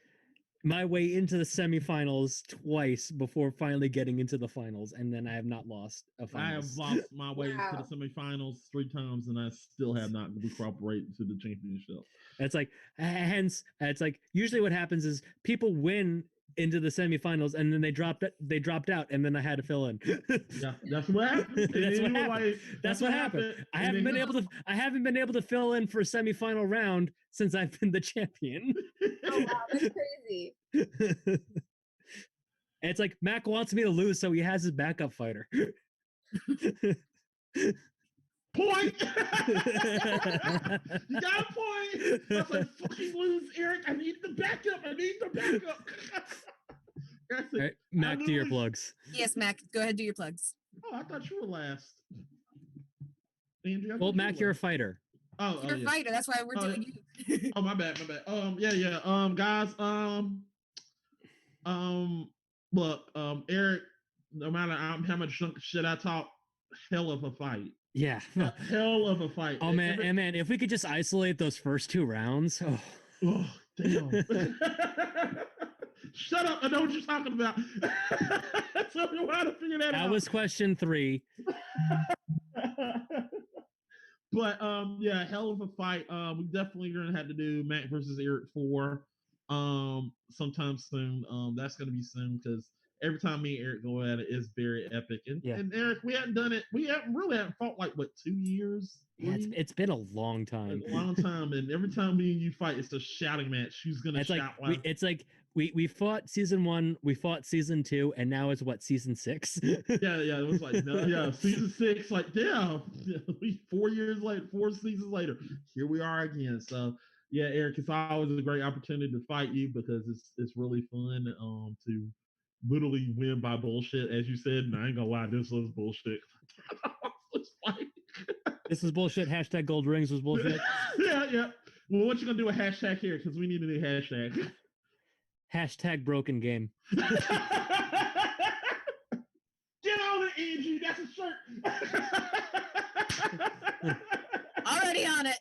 my way into the semifinals twice before finally getting into the finals, and then I have not lost a I have finals. lost my way Wow. to the semifinals 3 times, and I still have not incorporated to the championship. It's like, hence, it's like usually what happens is people win into the semifinals and then they dropped out, and then I had to fill in. Yeah, that's what happened. That's what happened. That's what happened. I haven't been able to fill in for a semifinal round since I've been the champion. Oh wow, that's crazy. It's like Mac wants me to lose, so he has his backup fighter. Point! You got a point! I was like, fucking lose, Eric. I need the backup. That's it. All right, Mac, do your plugs. Yes, Mac, go ahead, do your plugs. Oh, I thought you were last. Andrew, Well, Mac, you're a fighter. You're a fighter. That's why we're doing you. Oh, my bad. Yeah. Guys, look, Eric, no matter how much shit I talk, hell of a fight. Yeah. Hell of a fight. Oh man, if we could just isolate those first 2 rounds. Oh damn. Shut up! I know what you're talking about. Tell me how to figure that out. That was question 3. But yeah, hell of a fight. We definitely are gonna have to do Mac versus Eric 4 sometime soon. That's gonna be soon because every time me and Eric go at it, it's very epic. And Eric, we hadn't done it. We haven't fought like 2 years. Yeah, it's been a long time. A long time, and every time me and you fight, it's a shouting match. Who's gonna shout? It's like we fought season 1, we fought season 2, and now it's what, season 6? Yeah, it was like season 6. Like, damn, 4 years later, 4 seasons later, here we are again. So yeah, Eric, it's always a great opportunity to fight you because it's really fun to literally win by bullshit, as you said. And I ain't gonna lie, this was bullshit. This was bullshit. Hashtag gold rings was bullshit. Yeah. Well, what you gonna do a hashtag here? Because we need a new hashtag. Hashtag broken game. Get on it, Angie. That's a shirt. Already on it.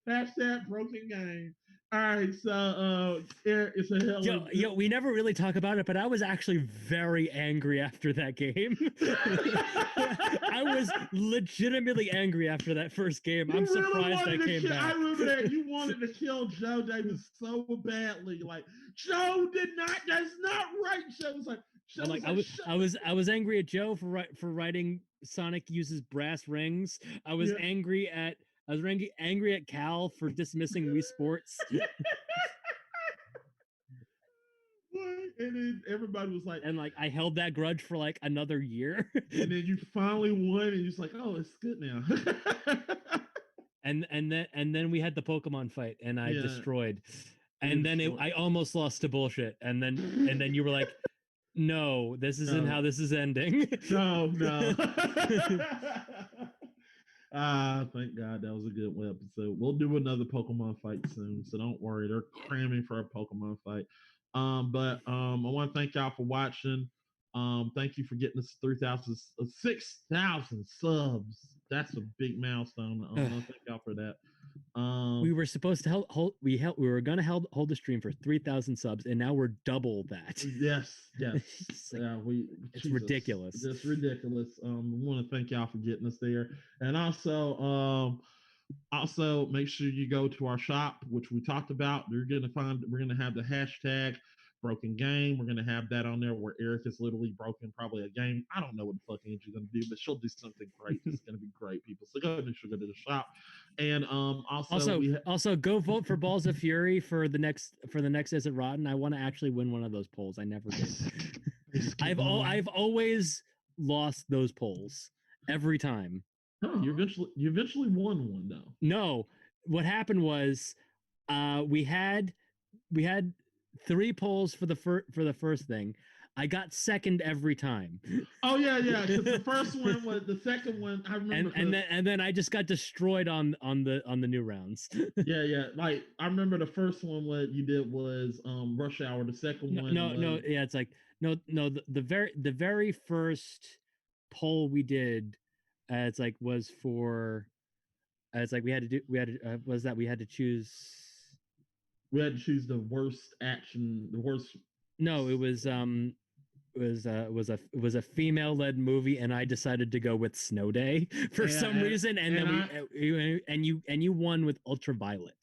Hashtag broken game. All right, so Eric, it's a hell of Yo, we never really talk about it, but I was actually very angry after that game. I was legitimately angry after that first game. I'm surprised I came back. I remember that you wanted to kill Joe Davis so badly. Like, Joe that's not right. Joe was like, I was angry at Joe for writing Sonic uses brass rings. I was angry at Cal for dismissing Wii Sports. And then everybody was like, and like I held that grudge for like another year. And then you finally won, and you're just like, oh, it's good now. and then we had the Pokemon fight, and I destroyed. And then I almost lost to bullshit. And then you were like, no, this isn't how this is ending. No. Thank God that was a good episode. We'll do another Pokemon fight soon, so don't worry. They're cramming for a Pokemon fight. But I want to thank y'all for watching. Thank you for getting us 6,000 subs. That's a big milestone. I want to thank y'all for that. We were supposed to we were gonna hold the stream for 3,000 subs, and now we're double that. Yes. It's ridiculous. It's ridiculous. We want to thank y'all for getting us there, and also make sure you go to our shop, which we talked about. We're gonna have the hashtag broken game. We're gonna have that on there where Eric is literally broken probably a game. I don't know what the fuck Angie's gonna do, but she'll do something great. It's gonna be great, people. So go to the shop, and also go vote for Balls of Fury for the next Is It Rotten. I want to actually win one of those polls. I never did. I've always lost those polls every time. No, you eventually won one though. No, what happened was we had 3 polls for the first thing. I got second every time. Oh yeah. Because the first one was the second one. I remember. And then I just got destroyed on the new rounds. Yeah. Like I remember the first one. What you did was Rush Hour. The second one. No. Yeah, it's like no. The very first poll we did, it's like was for. It's like we had to choose. We had to choose the worst action. The worst. No, it was was a female led movie, and I decided to go with Snow Day for some reason, and then you won with Ultraviolet,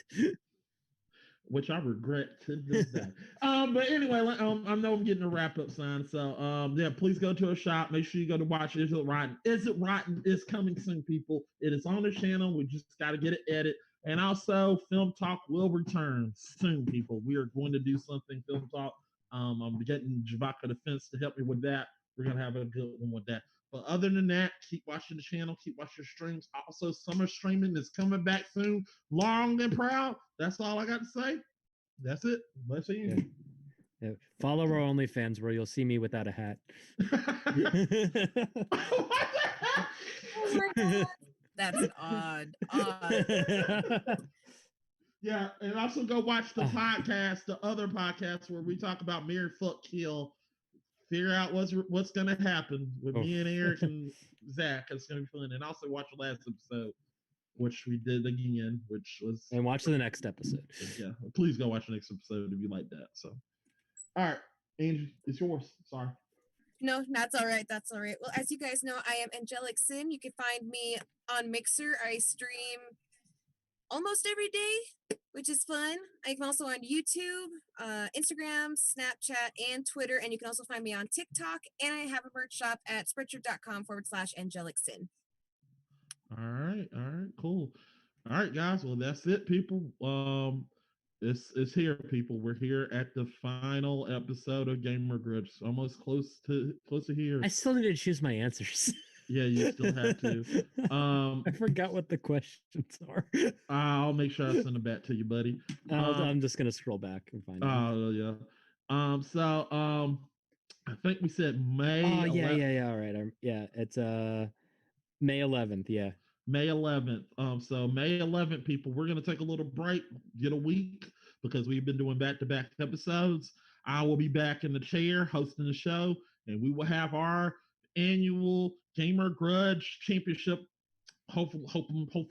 which I regret to this day. But anyway, I know I'm getting a wrap up sign, so yeah, please go to a shop. Make sure you go to watch Is It Rotten? Is It Rotten is coming soon, people. It is on the channel. We just got to get it edited. And also, Film Talk will return soon, people. We are going to do something Film Talk. I'm getting Javaka Defense to help me with that. We're gonna have a good one with that. But other than that, keep watching the channel, keep watching streams. Also, summer streaming is coming back soon. Long and proud. That's all I got to say. That's it. Let's see you. Yeah. Follow our OnlyFans where you'll see me without a hat. Oh my god. That's an odd. Yeah, and also go watch the podcast, the other podcast where we talk about Marry, Fuck, Kill. Figure out what's gonna happen with me and Eric and Zach. It's gonna be fun. And also watch the last episode, which we did again, which was and watch the next episode. Yeah, please go watch the next episode if you like that. So, all right, Angie, it's yours. Sorry. No, that's all right. That's all right. Well, as you guys know, I am Angelic Sin. You can find me on Mixer. I stream almost every day, which is fun. I'm also on YouTube, Instagram, Snapchat, and Twitter. And you can also find me on TikTok. And I have a merch shop at spreadshirt.com/Angelic Sin. All right, cool. All right, guys. Well, that's it, people. It's here, people. We're here at the final episode of Gamer Grudge. Almost close to here. I still need to choose my answers. Yeah, you still have to. I forgot what the questions are. I'll make sure I send them back to you, buddy. I'm just gonna scroll back and find it. Oh yeah. So I think we said May. Oh yeah. All right. Yeah, it's May 11th. Yeah. May 11th. So May 11th, people, we're gonna take a little break, get a week, because we've been doing back-to-back episodes. I will be back in the chair hosting the show, and we will have our annual Gamer Grudge Championship. Hopeful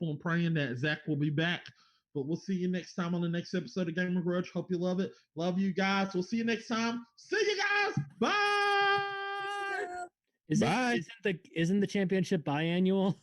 and praying that Zach will be back. But we'll see you next time on the next episode of Gamer Grudge. Hope you love it. Love you guys. We'll see you next time. See you guys. Bye. Isn't the championship biannual?